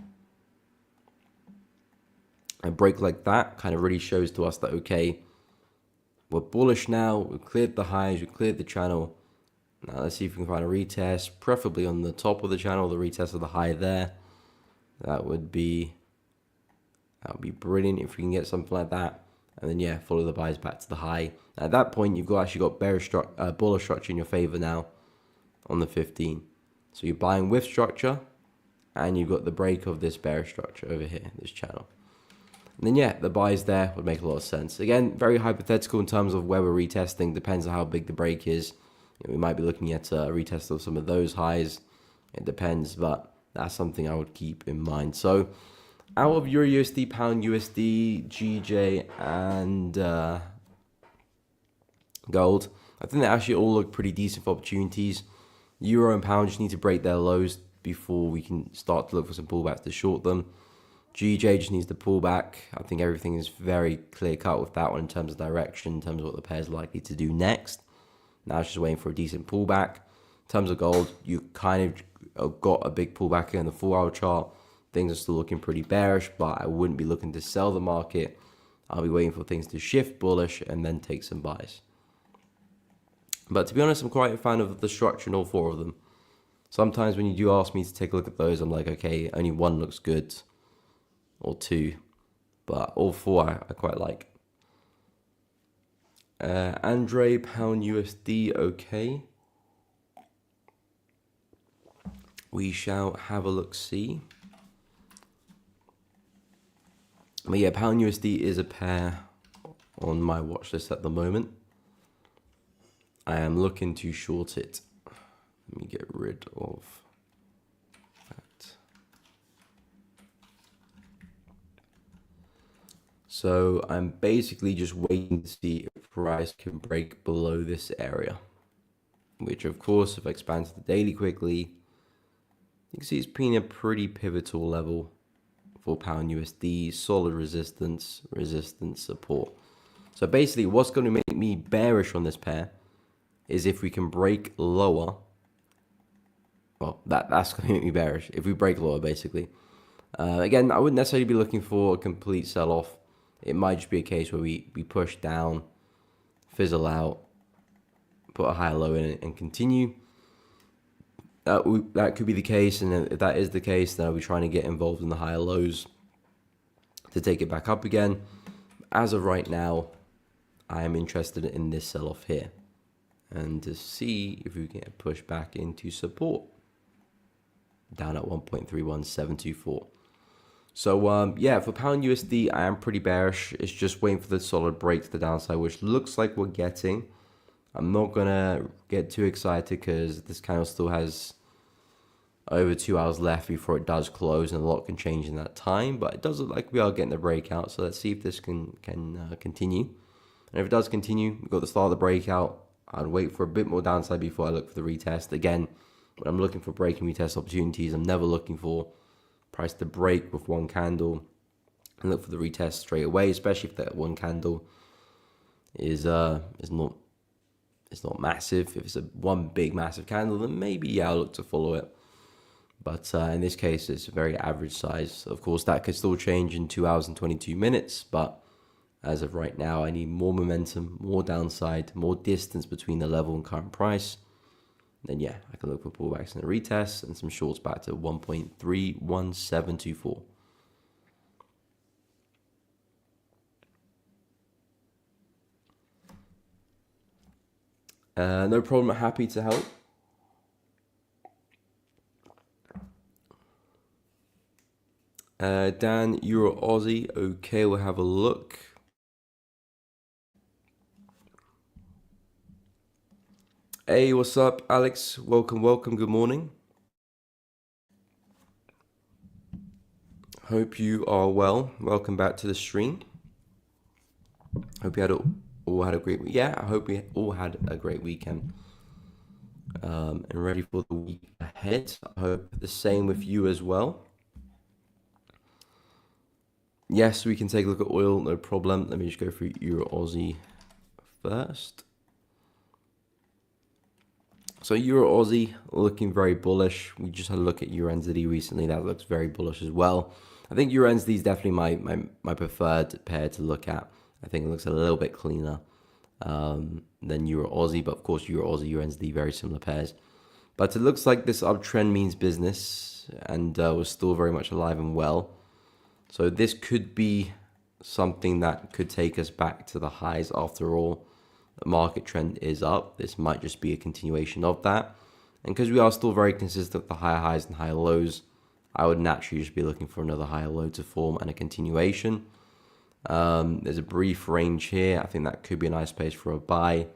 A break like that kind of really shows to us that, okay, we're bullish now, we've cleared the highs, we've cleared the channel. Now let's see if we can find a retest, preferably on the top of the channel, the retest of the high there. That would be brilliant if we can get something like that. And then follow the buys back to the high. At that point, you've actually got bullish structure in your favor now on the 15. So you're buying with structure, and you've got the break of this bearish structure over here, this channel. And then the buys there would make a lot of sense. Again, very hypothetical in terms of where we're retesting. Depends on how big the break is. We might be looking at a retest of some of those highs. It depends, but that's something I would keep in mind. So out of Euro USD, Pound USD, GJ, and gold, I think they actually all look pretty decent for opportunities. Euro and Pound just need to break their lows before we can start to look for some pullbacks to short them. GJ just needs to pull back. I think everything is very clear cut with that one in terms of direction, in terms of what the pair is likely to do next. Now it's just waiting for a decent pullback. In terms of gold, you kind of got a big pullback here in the 4-hour chart. Things are still looking pretty bearish, but I wouldn't be looking to sell the market. I'll be waiting for things to shift bullish and then take some buys. But to be honest, I'm quite a fan of the structure in all 4 of them. Sometimes when you do ask me to take a look at those, I'm like, okay, only 1 looks good, or 2, but all 4 I quite like. Andre, Pound USD, okay. we shall have a look see. But yeah, pound USD is a pair on my watch list at the moment. I am looking to short it. Let me get rid of that. So I'm basically just waiting to see if price can break below this area, which of course, if I expand to the daily quickly, you can see it's been a pretty pivotal level for pound USD, solid resistance, support. So basically what's going to make me bearish on this pair is if we can break lower. Well, that's going to make me bearish if we break lower, basically. Again, I wouldn't necessarily be looking for a complete sell-off. It might just be a case where we push down, fizzle out, put a higher low in it, and continue. That could be the case, and if that is the case, then I'll be trying to get involved in the higher lows to take it back up again. As of right now, I am interested in this sell-off here, and to see if we can get pushed back into support down at 1.31724. So yeah, for pound USD, I am pretty bearish. It's just waiting for the solid break to the downside, which looks like we're getting. I'm not gonna get too excited because this candle still has over 2 hours left before it does close, and a lot can change in that time. But it does look like we are getting the breakout. So let's see if this can continue. And if it does continue, we've got the start of the breakout. I'd wait for a bit more downside before I look for the retest. Again, when I'm looking for breaking retest opportunities, I'm never looking for price to break with one candle and look for the retest straight away, especially if that one candle is not massive. If it's one big massive candle, then maybe yeah, I'll look to follow it. But in this case, it's a very average size. Of course, that could still change in 2 hours and 22 minutes. But as of right now, I need more momentum, more downside, more distance between the level and current price. Then yeah, I can look for pullbacks and a retest and some shorts back to 1.31724. No problem, happy to help. Dan, Euro Aussie. Okay, we'll have a look. Hey, what's up, Alex? Welcome. Good morning. Hope you are well. Welcome back to the stream. Hope you all had a great week. Yeah, I hope we all had a great weekend. And ready for the week ahead. I hope the same with you as well. Yes, we can take a look at oil, no problem. Let me just go through Euro Aussie first. So Euro Aussie looking very bullish. We just had a look at Euro NZD recently. That looks very bullish as well. I think Euro NZD is definitely my preferred pair to look at. I think it looks a little bit cleaner than Euro Aussie, but of course Euro Aussie, Euro NZD, very similar pairs. But it looks like this uptrend means business, and we're still very much alive and well. So this could be something that could take us back to the highs. After all, the market trend is up. This might just be a continuation of that. And because we are still very consistent with the higher highs and higher lows, I would naturally just be looking for another higher low to form and a continuation. There's a brief range here. I think that could be a nice place for a buy.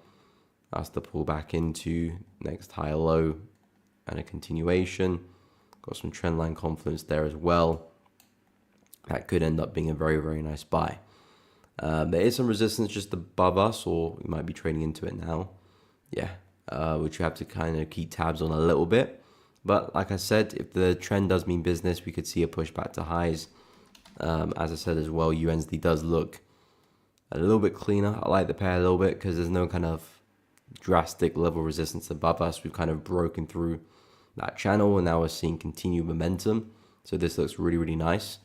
That's the pull back into next higher low and a continuation. Got some trend line confluence there as well. That could end up being a very, very nice buy. There is some resistance just above us, or we might be trading into it now. Yeah, which you have to kind of keep tabs on a little bit. But like I said, if the trend does mean business, we could see a push back to highs. As I said as well, USD does look a little bit cleaner. I like the pair a little bit because there's no kind of drastic level resistance above us. We've kind of broken through that channel, and now we're seeing continued momentum. So this looks really, really nice.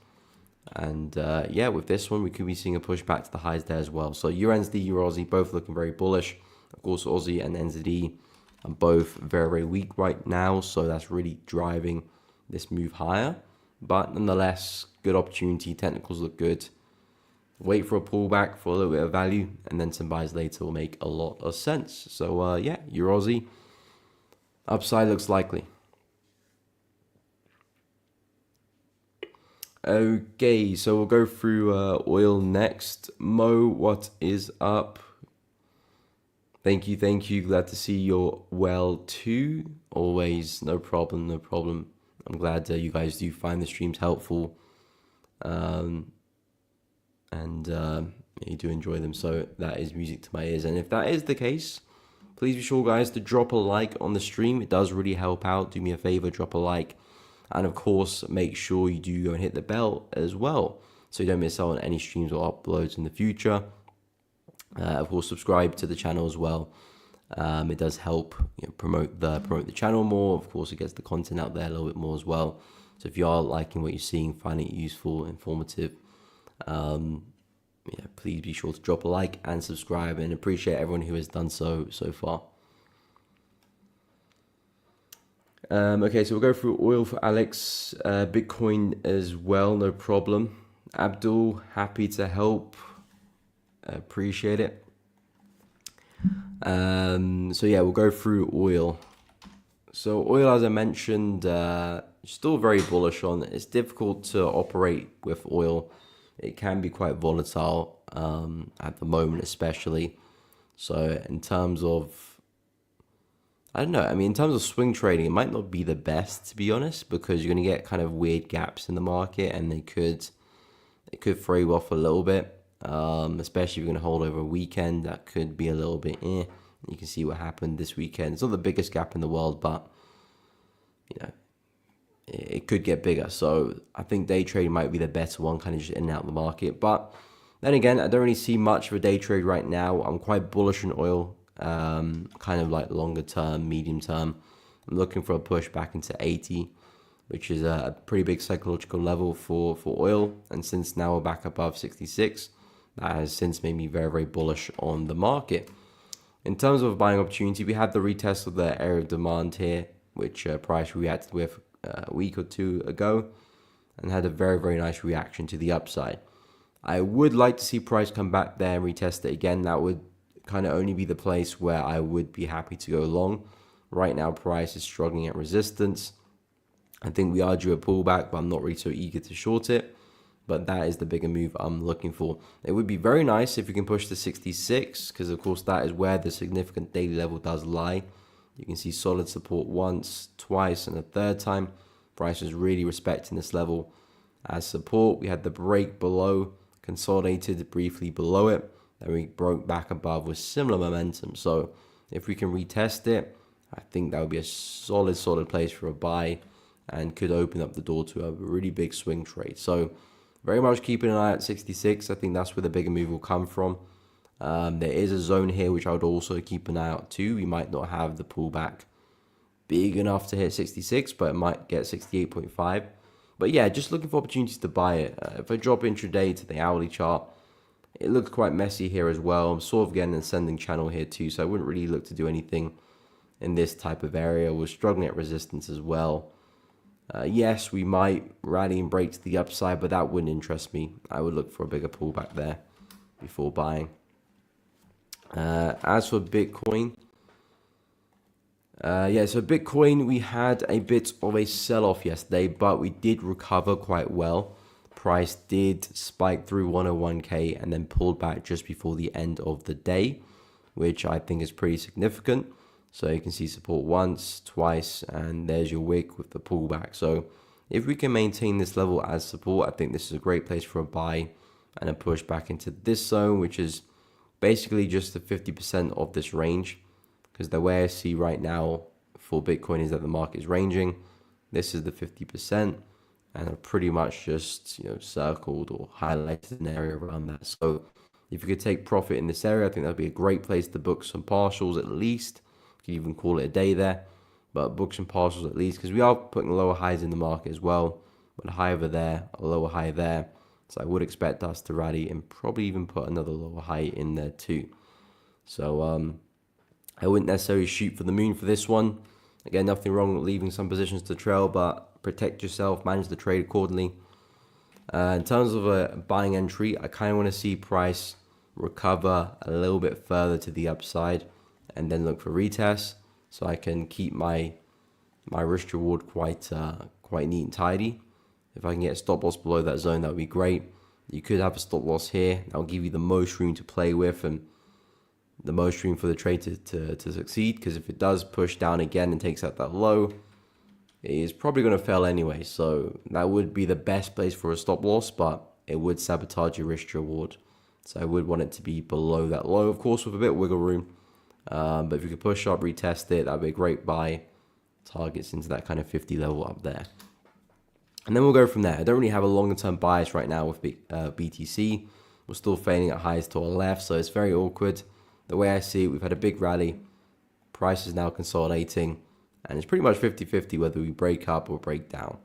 And yeah, with this one, we could be seeing a push back to the highs there as well. So Euro NZD, Euro Aussie, both looking very bullish. Of course, Aussie and NZD are both very, very weak right now. So that's really driving this move higher. But nonetheless, good opportunity. Technicals look good. Wait for a pullback for a little bit of value, and then some buys later will make a lot of sense. So yeah, Euro Aussie, upside looks likely. Okay, so we'll go through oil next. Mo, what is up? Thank you, thank you. Glad to see you're well too. Always, no problem, no problem. I'm glad you guys do find the streams helpful, and you do enjoy them. So that is music to my ears. And if that is the case, please be sure, guys, to drop a like on the stream. It does really help out. Do me a favor, drop a like. And of course, make sure you do go and hit the bell as well, so you don't miss out on any streams or uploads in the future. Of course, subscribe to the channel as well. It does help promote the channel more. Of course, it gets the content out there a little bit more as well. So if you are liking what you're seeing, finding it useful, informative, please be sure to drop a like and subscribe, and appreciate everyone who has done so far. Okay, so we'll go through oil for Alex, Bitcoin as well, no problem. Abdul, happy to help, appreciate it. So yeah, we'll go through oil. So oil, as I mentioned, still very bullish on. It's difficult to operate with oil. It can be quite volatile at the moment, especially. So in terms of, I don't know. I mean, in terms of swing trading, it might not be the best, to be honest, because you're going to get kind of weird gaps in the market, and it could throw you off a little bit, especially if you're going to hold over a weekend. That could be a little bit. You can see what happened this weekend. It's not the biggest gap in the world, but it could get bigger. So I think day trading might be the better one, kind of just in and out of the market. But then again, I don't really see much of a day trade right now. I'm quite bullish on oil. Kind of like longer term, medium term. I'm looking for a push back into 80, which is a pretty big psychological level for oil. And since now we're back above 66, that has since made me very, very bullish on the market. In terms of buying opportunity, we had the retest of the area of demand here, which price reacted with a week or two ago, and had a very, very nice reaction to the upside. I would like to see price come back there and retest it again. That would kind of only be the place where I would be happy to go long. Right now, price is struggling at resistance. I think we are due a pullback, but I'm not really so eager to short it. But that is the bigger move I'm looking for. It would be very nice if we can push to 66, because of course that is where the significant daily level does lie. You can see solid support once, twice, and a third time. Price is really respecting this level as support. We had the break below, consolidated briefly below it. Then we broke back above with similar momentum. So if we can retest it, I think that would be a solid place for a buy, and could open up the door to a really big swing trade. So very much keeping an eye at 66. I think that's where the bigger move will come from. There is a zone here which I would also keep an eye out too. We might not have the pullback big enough to hit 66, but it might get 68.5. But yeah, just looking for opportunities to buy it. If I drop intraday to the hourly chart, it looks quite messy here as well. I'm sort of getting an ascending channel here too, so I wouldn't really look to do anything in this type of area. We're struggling at resistance as well. Yes, we might rally and break to the upside, but that wouldn't interest me. I would look for a bigger pullback there before buying. As for Bitcoin, so Bitcoin, we had a bit of a sell-off yesterday, but we did recover quite well. Price did spike through 101k and then pulled back just before the end of the day, which I think is pretty significant. So you can see support once, twice, and there's your wick with the pullback. So if we can maintain this level as support, I think this is a great place for a buy and a push back into this zone, which is basically just the 50% of this range, because the way I see right now for Bitcoin is that the market is ranging. This is the 50%, and I've pretty much just circled or highlighted an area around that. So if you could take profit in this area, I think that'd be a great place to book some partials at least. You could even call it a day there, but book some partials at least, because we are putting lower highs in the market as well. But a high over there, a lower high there. So I would expect us to rally and probably even put another lower high in there too. So I wouldn't necessarily shoot for the moon for this one. Again, nothing wrong with leaving some positions to trail, but protect yourself, manage the trade accordingly. In terms of a buying entry, I kind of want to see price recover a little bit further to the upside, and then look for retests, so I can keep my risk reward quite neat and tidy. If I can get a stop loss below that zone, that would be great. You could have a stop loss here. That will give you the most room to play with and the most room for the trade to succeed. Because if it does push down again and takes out that low, it is probably going to fail anyway. So that would be the best place for a stop loss, but it would sabotage your risk to reward. So I would want it to be below that low, of course, with a bit of wiggle room. But if you could push up, retest it, that would be a great buy. Targets into that kind of 50 level up there. And then we'll go from there. I don't really have a longer term bias right now with BTC. We're still fading at highs to our left, so it's very awkward. The way I see it, we've had a big rally. Price is now consolidating, and it's pretty much 50-50 whether we break up or break down.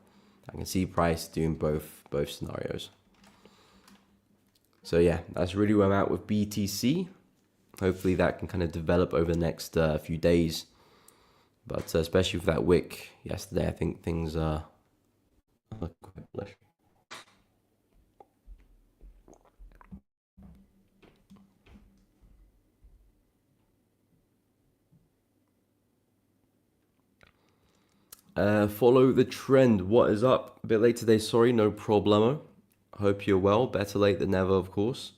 I can see price doing both scenarios. So yeah, that's really where I'm at with BTC. Hopefully that can kind of develop over the next few days. But especially with that wick yesterday, I think things are quite bullish. Follow the trend. What is up? A bit late today, sorry, no problemo. Hope you're well. Better late than never, of course.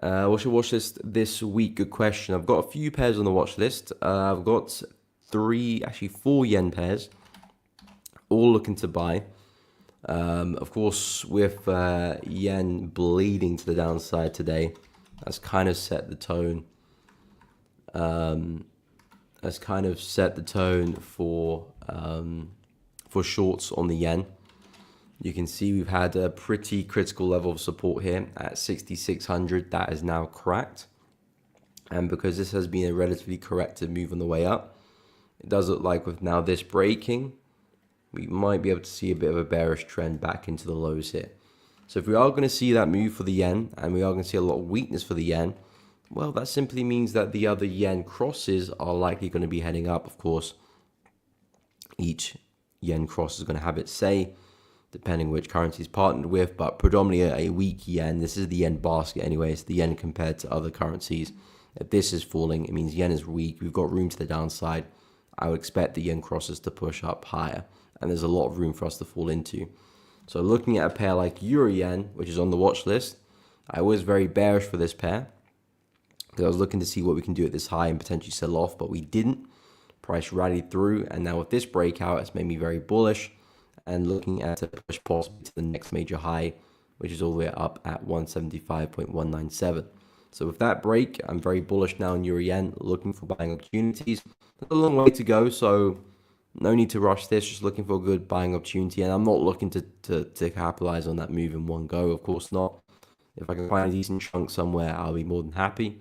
What's your watch list this week? Good question. I've got a few pairs on the watch list. I've got 4 yen pairs, all looking to buy. Of course, with yen bleeding to the downside today, that's kind of set the tone. That's kind of set the tone for shorts on the yen. You can see we've had a pretty critical level of support here at 6,600. That is now cracked. And because this has been a relatively corrective move on the way up, it does look like with now this breaking, we might be able to see a bit of a bearish trend back into the lows here. So if we are going to see that move for the yen, and we are going to see a lot of weakness for the yen, well, that simply means that the other yen crosses are likely going to be heading up. Of course, each yen cross is going to have its say, depending which currency is partnered with, but predominantly a weak yen. This is the yen basket anyway. It's the yen compared to other currencies. If this is falling, it means yen is weak. We've got room to the downside. I would expect the yen crosses to push up higher, and there's a lot of room for us to fall into. So looking at a pair like euro yen, which is on the watch list, I was very bearish for this pair because I was looking to see what we can do at this high and potentially sell off, but we didn't. Price rallied through, and now with this breakout, it's made me very bullish and looking at a push possibly to the next major high, which is all the way up at 175.197. So with that break, I'm very bullish now in euro yen, looking for buying opportunities. There's a long way to go, so no need to rush this, just looking for a good buying opportunity. And I'm not looking to capitalize on that move in one go, of course not. If I can find a decent chunk somewhere, I'll be more than happy.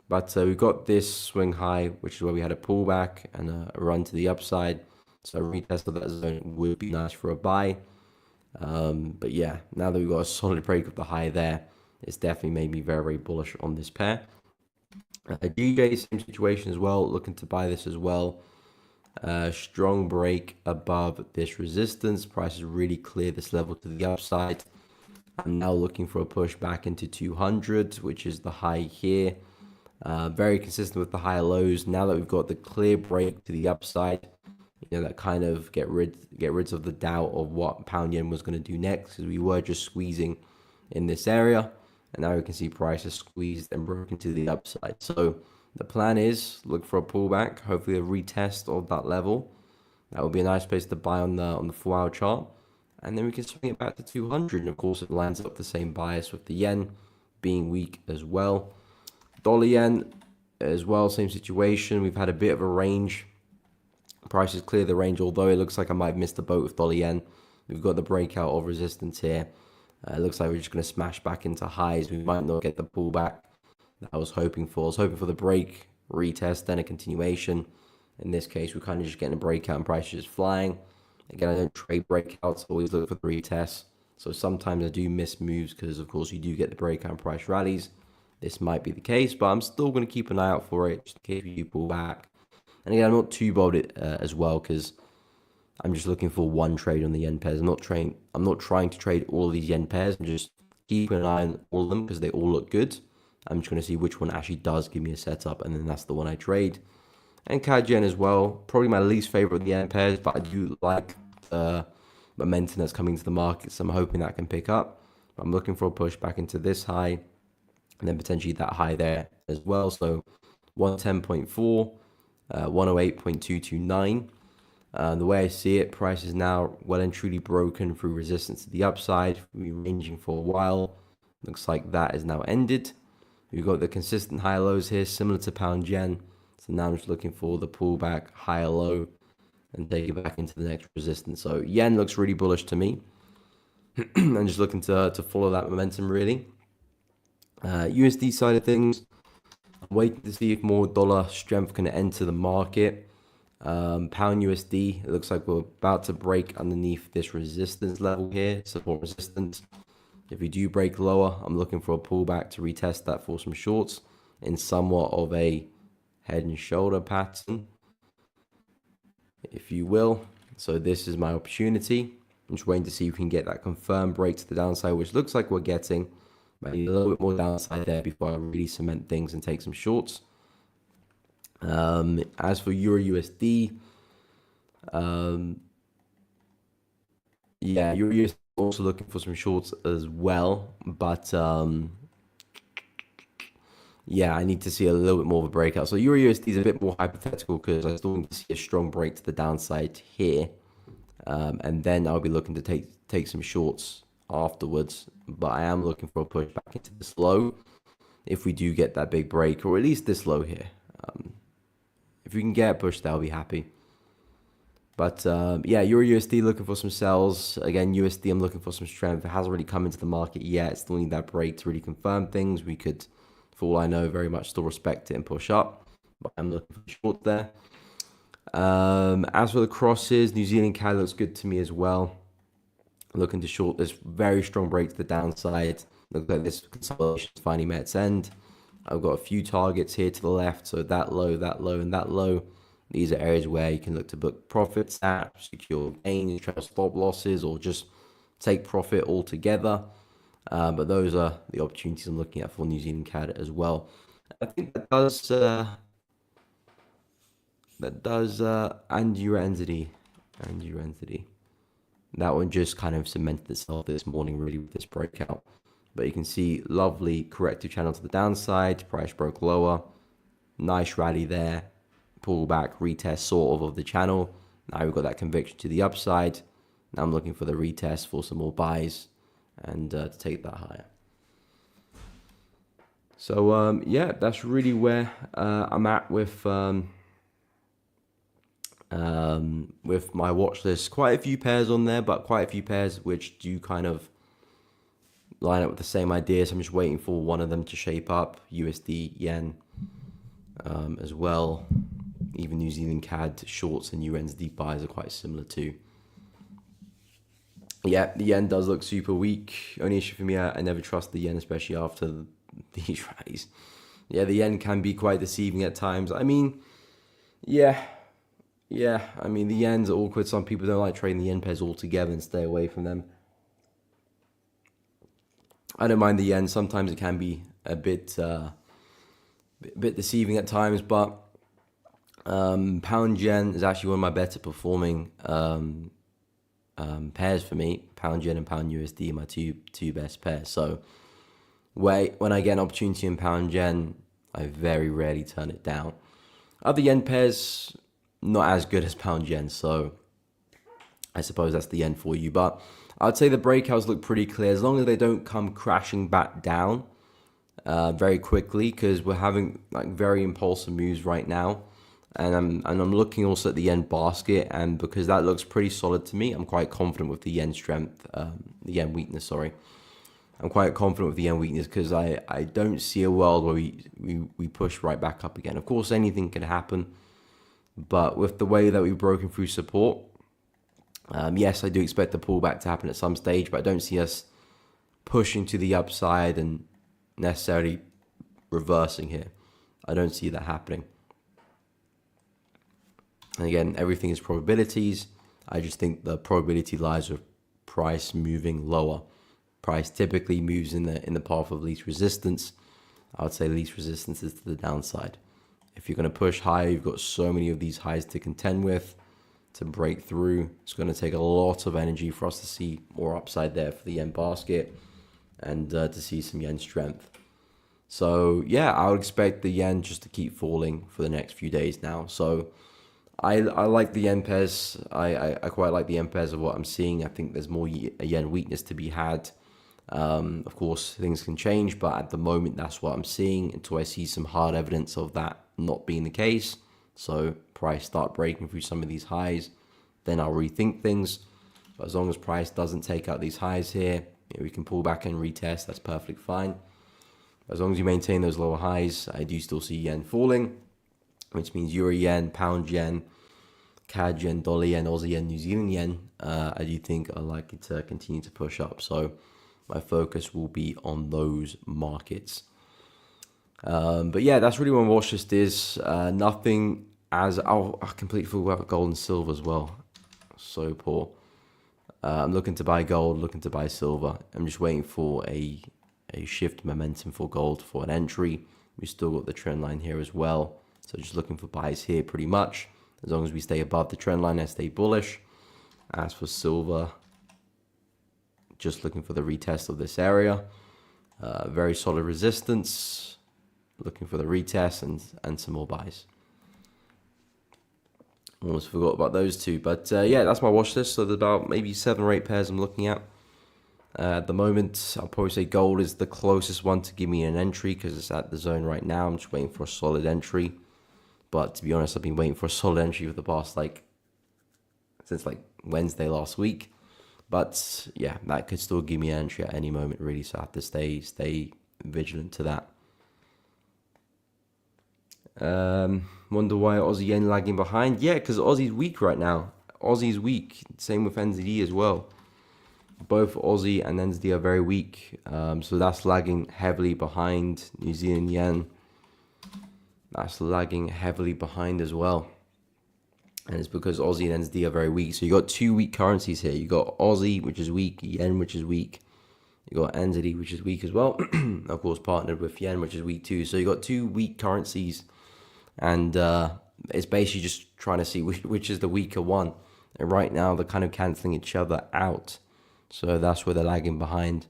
But we've got this swing high, which is where we had a pullback and a run to the upside. So a retest of that zone would be nice for a buy. But yeah, now that we've got a solid break of the high there, it's definitely made me very, very bullish on this pair. DJ, same situation as well, looking to buy this as well. Strong break above this resistance. Price is really clear this level to the upside. I'm now looking for a push back into 200, which is the high here. Very consistent with the higher lows. Now that we've got the clear break to the upside, you know, that kind of get rid of the doubt of what pound yen was going to do next, because we were just squeezing in this area, and now we can see prices squeezed and broken to the upside. So the plan is look for a pullback, hopefully a retest of that level. That would be a nice place to buy on the 4-hour chart, and then we can swing it back to 200. And of course, it lines up the same bias with the yen being weak as well. Dollar yen as well, same situation. We've had a bit of a range. Prices clear the range, although it looks like I might have missed the boat with dollar yen. We've got the breakout of resistance here. It looks like we're just going to smash back into highs. We might not get the pullback that I was hoping for. I was hoping for the break, retest, then a continuation. In this case, we're kind of just getting a breakout and price is just flying. Again, I don't trade breakouts, I always look for the retest. So sometimes I do miss moves because, of course, you do get the breakout and price rallies. This might be the case, but I'm still going to keep an eye out for it just in case you pull back. And again, I'm not too bold as well because I'm just looking for one trade on the yen pairs. I'm not trying to trade all of these yen pairs. I'm just keeping an eye on all of them because they all look good. I'm just going to see which one actually does give me a setup, and then that's the one I trade. And CAD yen as well, probably my least favorite of the yen pairs, but I do like the momentum that's coming to the market, so I'm hoping that can pick up. I'm looking for a push back into this high, and then potentially that high there as well. So 110.4, 108.229. The way I see it, price is now well and truly broken through resistance to the upside. We've been ranging for a while. Looks like that is now ended. We've got the consistent high lows here, similar to pound yen. So now I'm just looking for the pullback, higher low, and take it back into the next resistance. So yen looks really bullish to me. I'm just looking to follow that momentum really. USD side of things, I'm waiting to see if more dollar strength can enter the market. Pound USD, it looks like we're about to break underneath this resistance level here, support resistance. If we do break lower, I'm looking for a pullback to retest that for some shorts in somewhat of a head and shoulder pattern, if you will. So this is my opportunity. I'm just waiting to see if we can get that confirmed break to the downside, which looks like we're getting. But I need a little bit more downside there before I really cement things and take some shorts. As for Euro USD, yeah, Euro USD also looking for some shorts as well, but yeah, I need to see a little bit more of a breakout. So Euro USD is a bit more hypothetical because I still need to see a strong break to the downside here, and then I'll be looking to take some shorts afterwards. But I am looking for a push back into this low if we do get that big break, or at least this low here. If we can get a push there, I'll be happy. But yeah, Euro USD looking for some sells. Again, USD, I'm looking for some strength. It hasn't really come into the market yet. Still need that break to really confirm things. We could, for all I know, very much still respect it and push up. But I'm looking for short there. As for the crosses, New Zealand CAD looks good to me as well. Looking to short this very strong break to the downside. Looks like this consolidation has finally met its end. I've got a few targets here to the left. So that low, and that low. These are areas where you can look to book profits at, secure gains, try to stop losses, or just take profit altogether. But those are the opportunities I'm looking at for New Zealand CAD as well. I think that does and Euro entity. That one just kind of cemented itself this morning really with this breakout. But you can see lovely corrective channel to the downside. Price broke lower. Nice rally there. Pullback, retest sort of the channel. Now we've got that conviction to the upside. Now I'm looking for the retest for some more buys and to take that higher. So yeah, that's really where I'm at with my watch list. Quite a few pairs on there, but quite a few pairs which do kind of line up with the same idea. So I'm just waiting for one of them to shape up. USD, yen as well. Even New Zealand CAD shorts and USD buys are quite similar too. Yeah, the yen does look super weak. Only issue for me, I never trust the yen, especially after these rallies. Yeah, the yen can be quite deceiving at times. I mean, yeah. I mean, the yen's awkward. Some people don't like trading the yen pairs altogether and stay away from them. I don't mind the yen. Sometimes it can be a bit deceiving at times, but pound yen is actually one of my better performing pairs for me. Pound yen and pound USD are my two best pairs. So when I get an opportunity in pound yen, I very rarely turn it down. Other yen pairs, not as good as pound yen, so I suppose that's the yen for you. But I'd say the breakouts look pretty clear as long as they don't come crashing back down very quickly, because we're having like very impulsive moves right now. And I'm looking also at the yen basket, and because that looks pretty solid to me, I'm quite confident with the yen strength, the yen weakness, sorry. I'm quite confident with the yen weakness because I don't see a world where we push right back up again. Of course, anything can happen, but with the way that we've broken through support, yes, I do expect the pullback to happen at some stage, but I don't see us pushing to the upside and necessarily reversing here. I don't see that happening. And again, everything is probabilities. I just think the probability lies with price moving lower. Price typically moves in the path of least resistance. I would say least resistance is to the downside. If you're going to push higher, you've got so many of these highs to contend with. to break through. It's going to take a lot of energy for us to see more upside there for the yen basket and to see some yen strength. So yeah, I would expect the yen just to keep falling for the next few days now. So I like the yen pairs. I quite like the yen pairs of what I'm seeing. I think there's more yen weakness to be had. Of course, things can change, but at the moment, that's what I'm seeing until I see some hard evidence of that not being the case. So price start breaking through some of these highs, then I'll rethink things. But as long as price doesn't take out these highs here, we can pull back and retest. That's perfectly fine. As long as you maintain those lower highs, I do still see yen falling, which means euro yen, pound yen, CAD yen, dollar yen, Aussie yen, New Zealand yen, I do think are likely to continue to push up. So my focus will be on those markets. But yeah, that's really what my watch list is. Nothing as... Oh, I completely forgot about gold and silver as well. So poor. I'm looking to buy gold, looking to buy silver. I'm just waiting for a shift momentum for gold for an entry. We still got the trend line here as well. So just looking for buys here pretty much. As long as we stay above the trend line, I stay bullish. As for silver, just looking for the retest of this area. Very solid resistance. Looking for the retest and some more buys. Almost forgot about those two. But yeah, that's my watch list. So there's about maybe 7 or 8 pairs I'm looking at. At the moment, I'll probably say gold is the closest one to give me an entry because it's at the zone right now. I'm just waiting for a solid entry. But to be honest, I've been waiting for a solid entry for the past since Wednesday last week. But yeah, that could still give me an entry at any moment really. So I have to stay vigilant to that. Wonder why Aussie yen lagging behind? Yeah, because Aussie's weak right now. Aussie's weak. Same with NZD as well. Both Aussie and NZD are very weak. So that's lagging heavily behind New Zealand yen. That's lagging heavily behind as well. And it's because Aussie and NZD are very weak. So you got 2 weak currencies here. You got Aussie, which is weak, yen, which is weak. You got NZD, which is weak as well. Of course, partnered with yen, which is weak too. So you got 2 weak currencies. And it's basically just trying to see which is the weaker one. And right now, they're kind of cancelling each other out. So that's where they're lagging behind.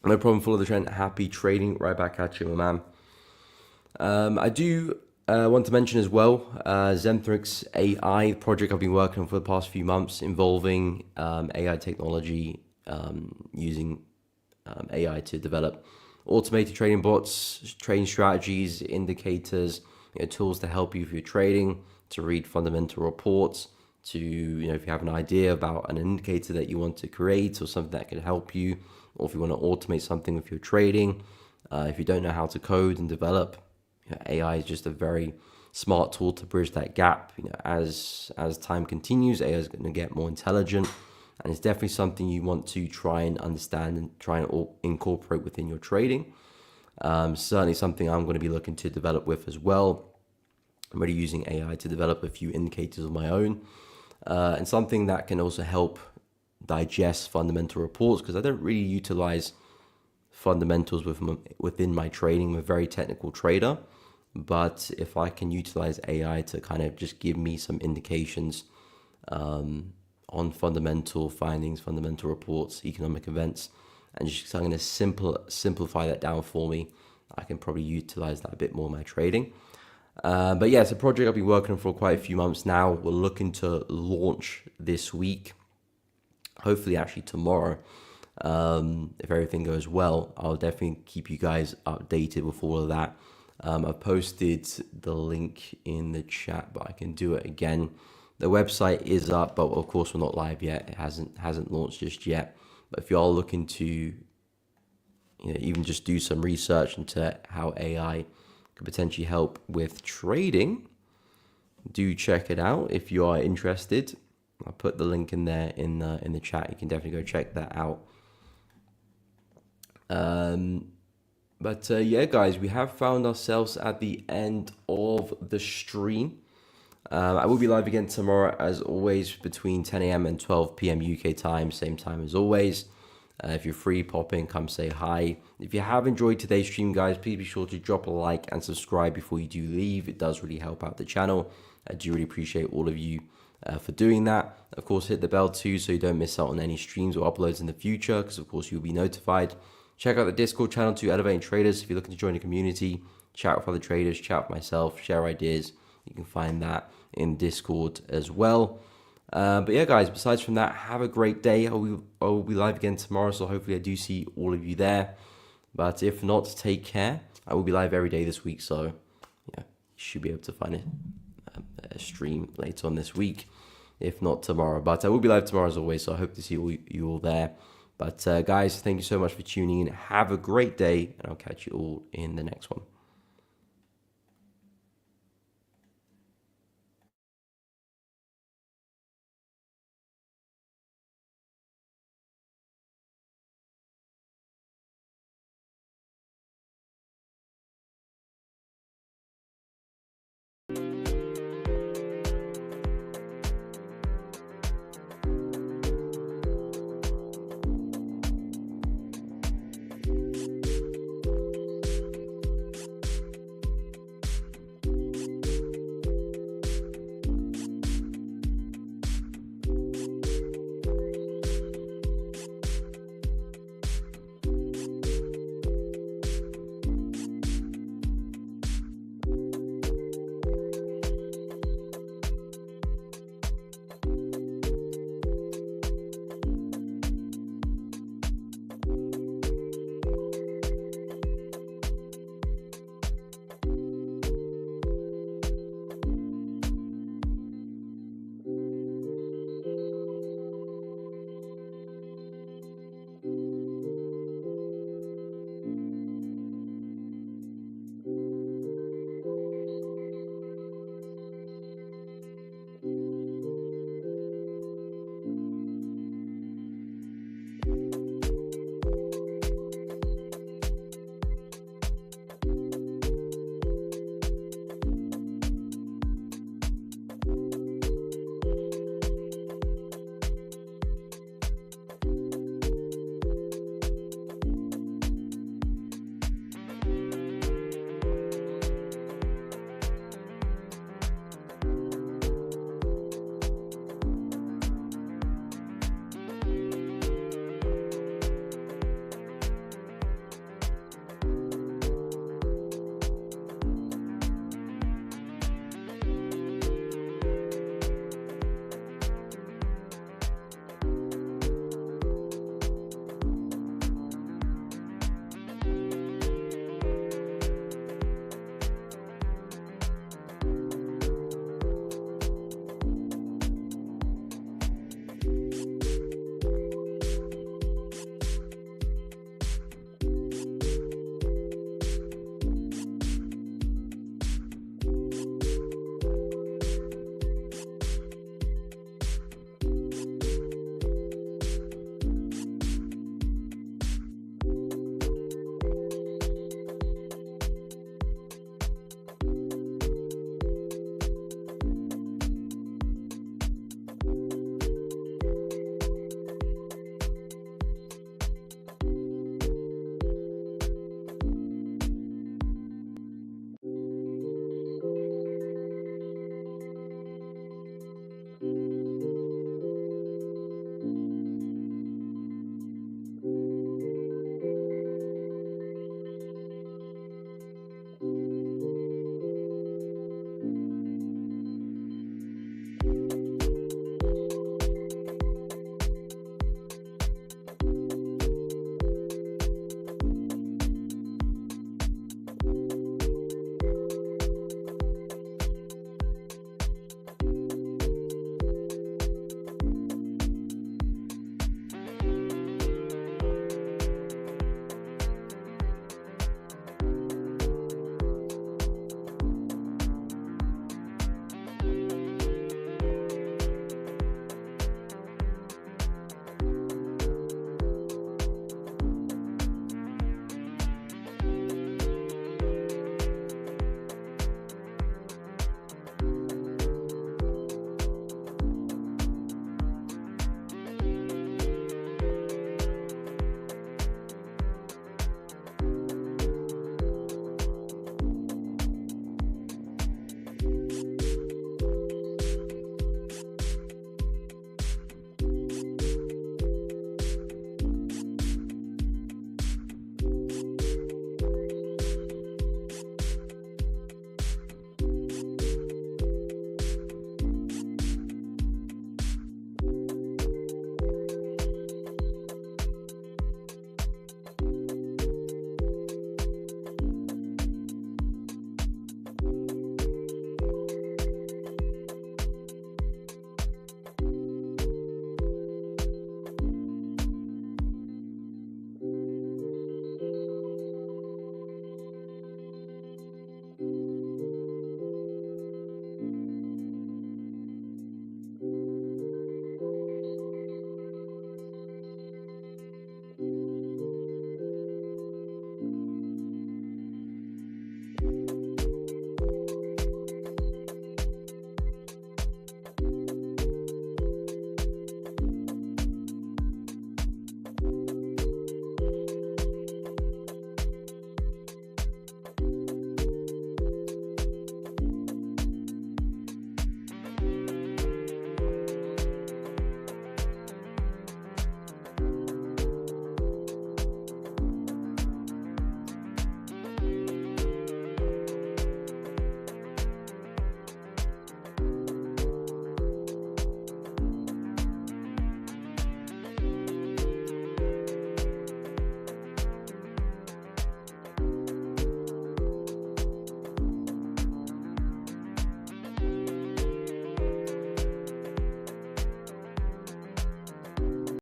No problem, follow the trend. Happy trading. Right back at you, my man. I do want to mention as well, Zentrix AI project I've been working on for the past few months involving AI technology, using AI to develop automated trading bots, trading strategies, indicators, tools to help you with your trading, to read fundamental reports, to, if you have an idea about an indicator that you want to create or something that can help you, or if you want to automate something with your trading, if you don't know how to code and develop, AI is just a very smart tool to bridge that gap. As time continues, AI is going to get more intelligent, and it's definitely something you want to try and understand and try and incorporate within your trading. Certainly something I'm going to be looking to develop with as well. I'm already using AI to develop a few indicators of my own, and something that can also help digest fundamental reports, because I don't really utilize fundamentals within my trading. I'm a very technical trader, but if I can utilize AI to kind of just give me some indications on fundamental findings, fundamental reports, economic events, and just kind of simplify that down for me, I can probably utilize that a bit more in my trading. But yeah, it's a project I've been working on for quite a few months now. We're looking to launch this week, hopefully actually tomorrow. If everything goes well, I'll definitely keep you guys updated with all of that. I've posted the link in the chat, but I can do it again. The website is up, but of course we're not live yet. It hasn't launched just yet. But if you are looking to, even just do some research into how AI could potentially help with trading, do check it out if you are interested. I'll put the link in there in the chat. You can definitely go check that out. But yeah, guys, we have found ourselves at the end of the stream. I will be live again tomorrow, as always, between 10 a.m. and 12 p.m. UK time, same time as always. If you're free, pop in, come say hi. If you have enjoyed today's stream, guys, please be sure to drop a like and subscribe before you do leave. It does really help out the channel. I do really appreciate all of you for doing that. Of course, hit the bell too so you don't miss out on any streams or uploads in the future, because of course you'll be notified. Check out the Discord channel to Elevating Traders if you're looking to join the community. Chat with other traders, chat with myself, share ideas. You can find that in Discord as well. But yeah, guys, besides from that, have a great day. I will be live again tomorrow, so hopefully I do see all of you there. But if not, take care. I will be live every day this week, so yeah, you should be able to find a stream later on this week, if not tomorrow. But I will be live tomorrow as always, so I hope to see you all there. But guys, thank you so much for tuning in. Have a great day, and I'll catch you all in the next one.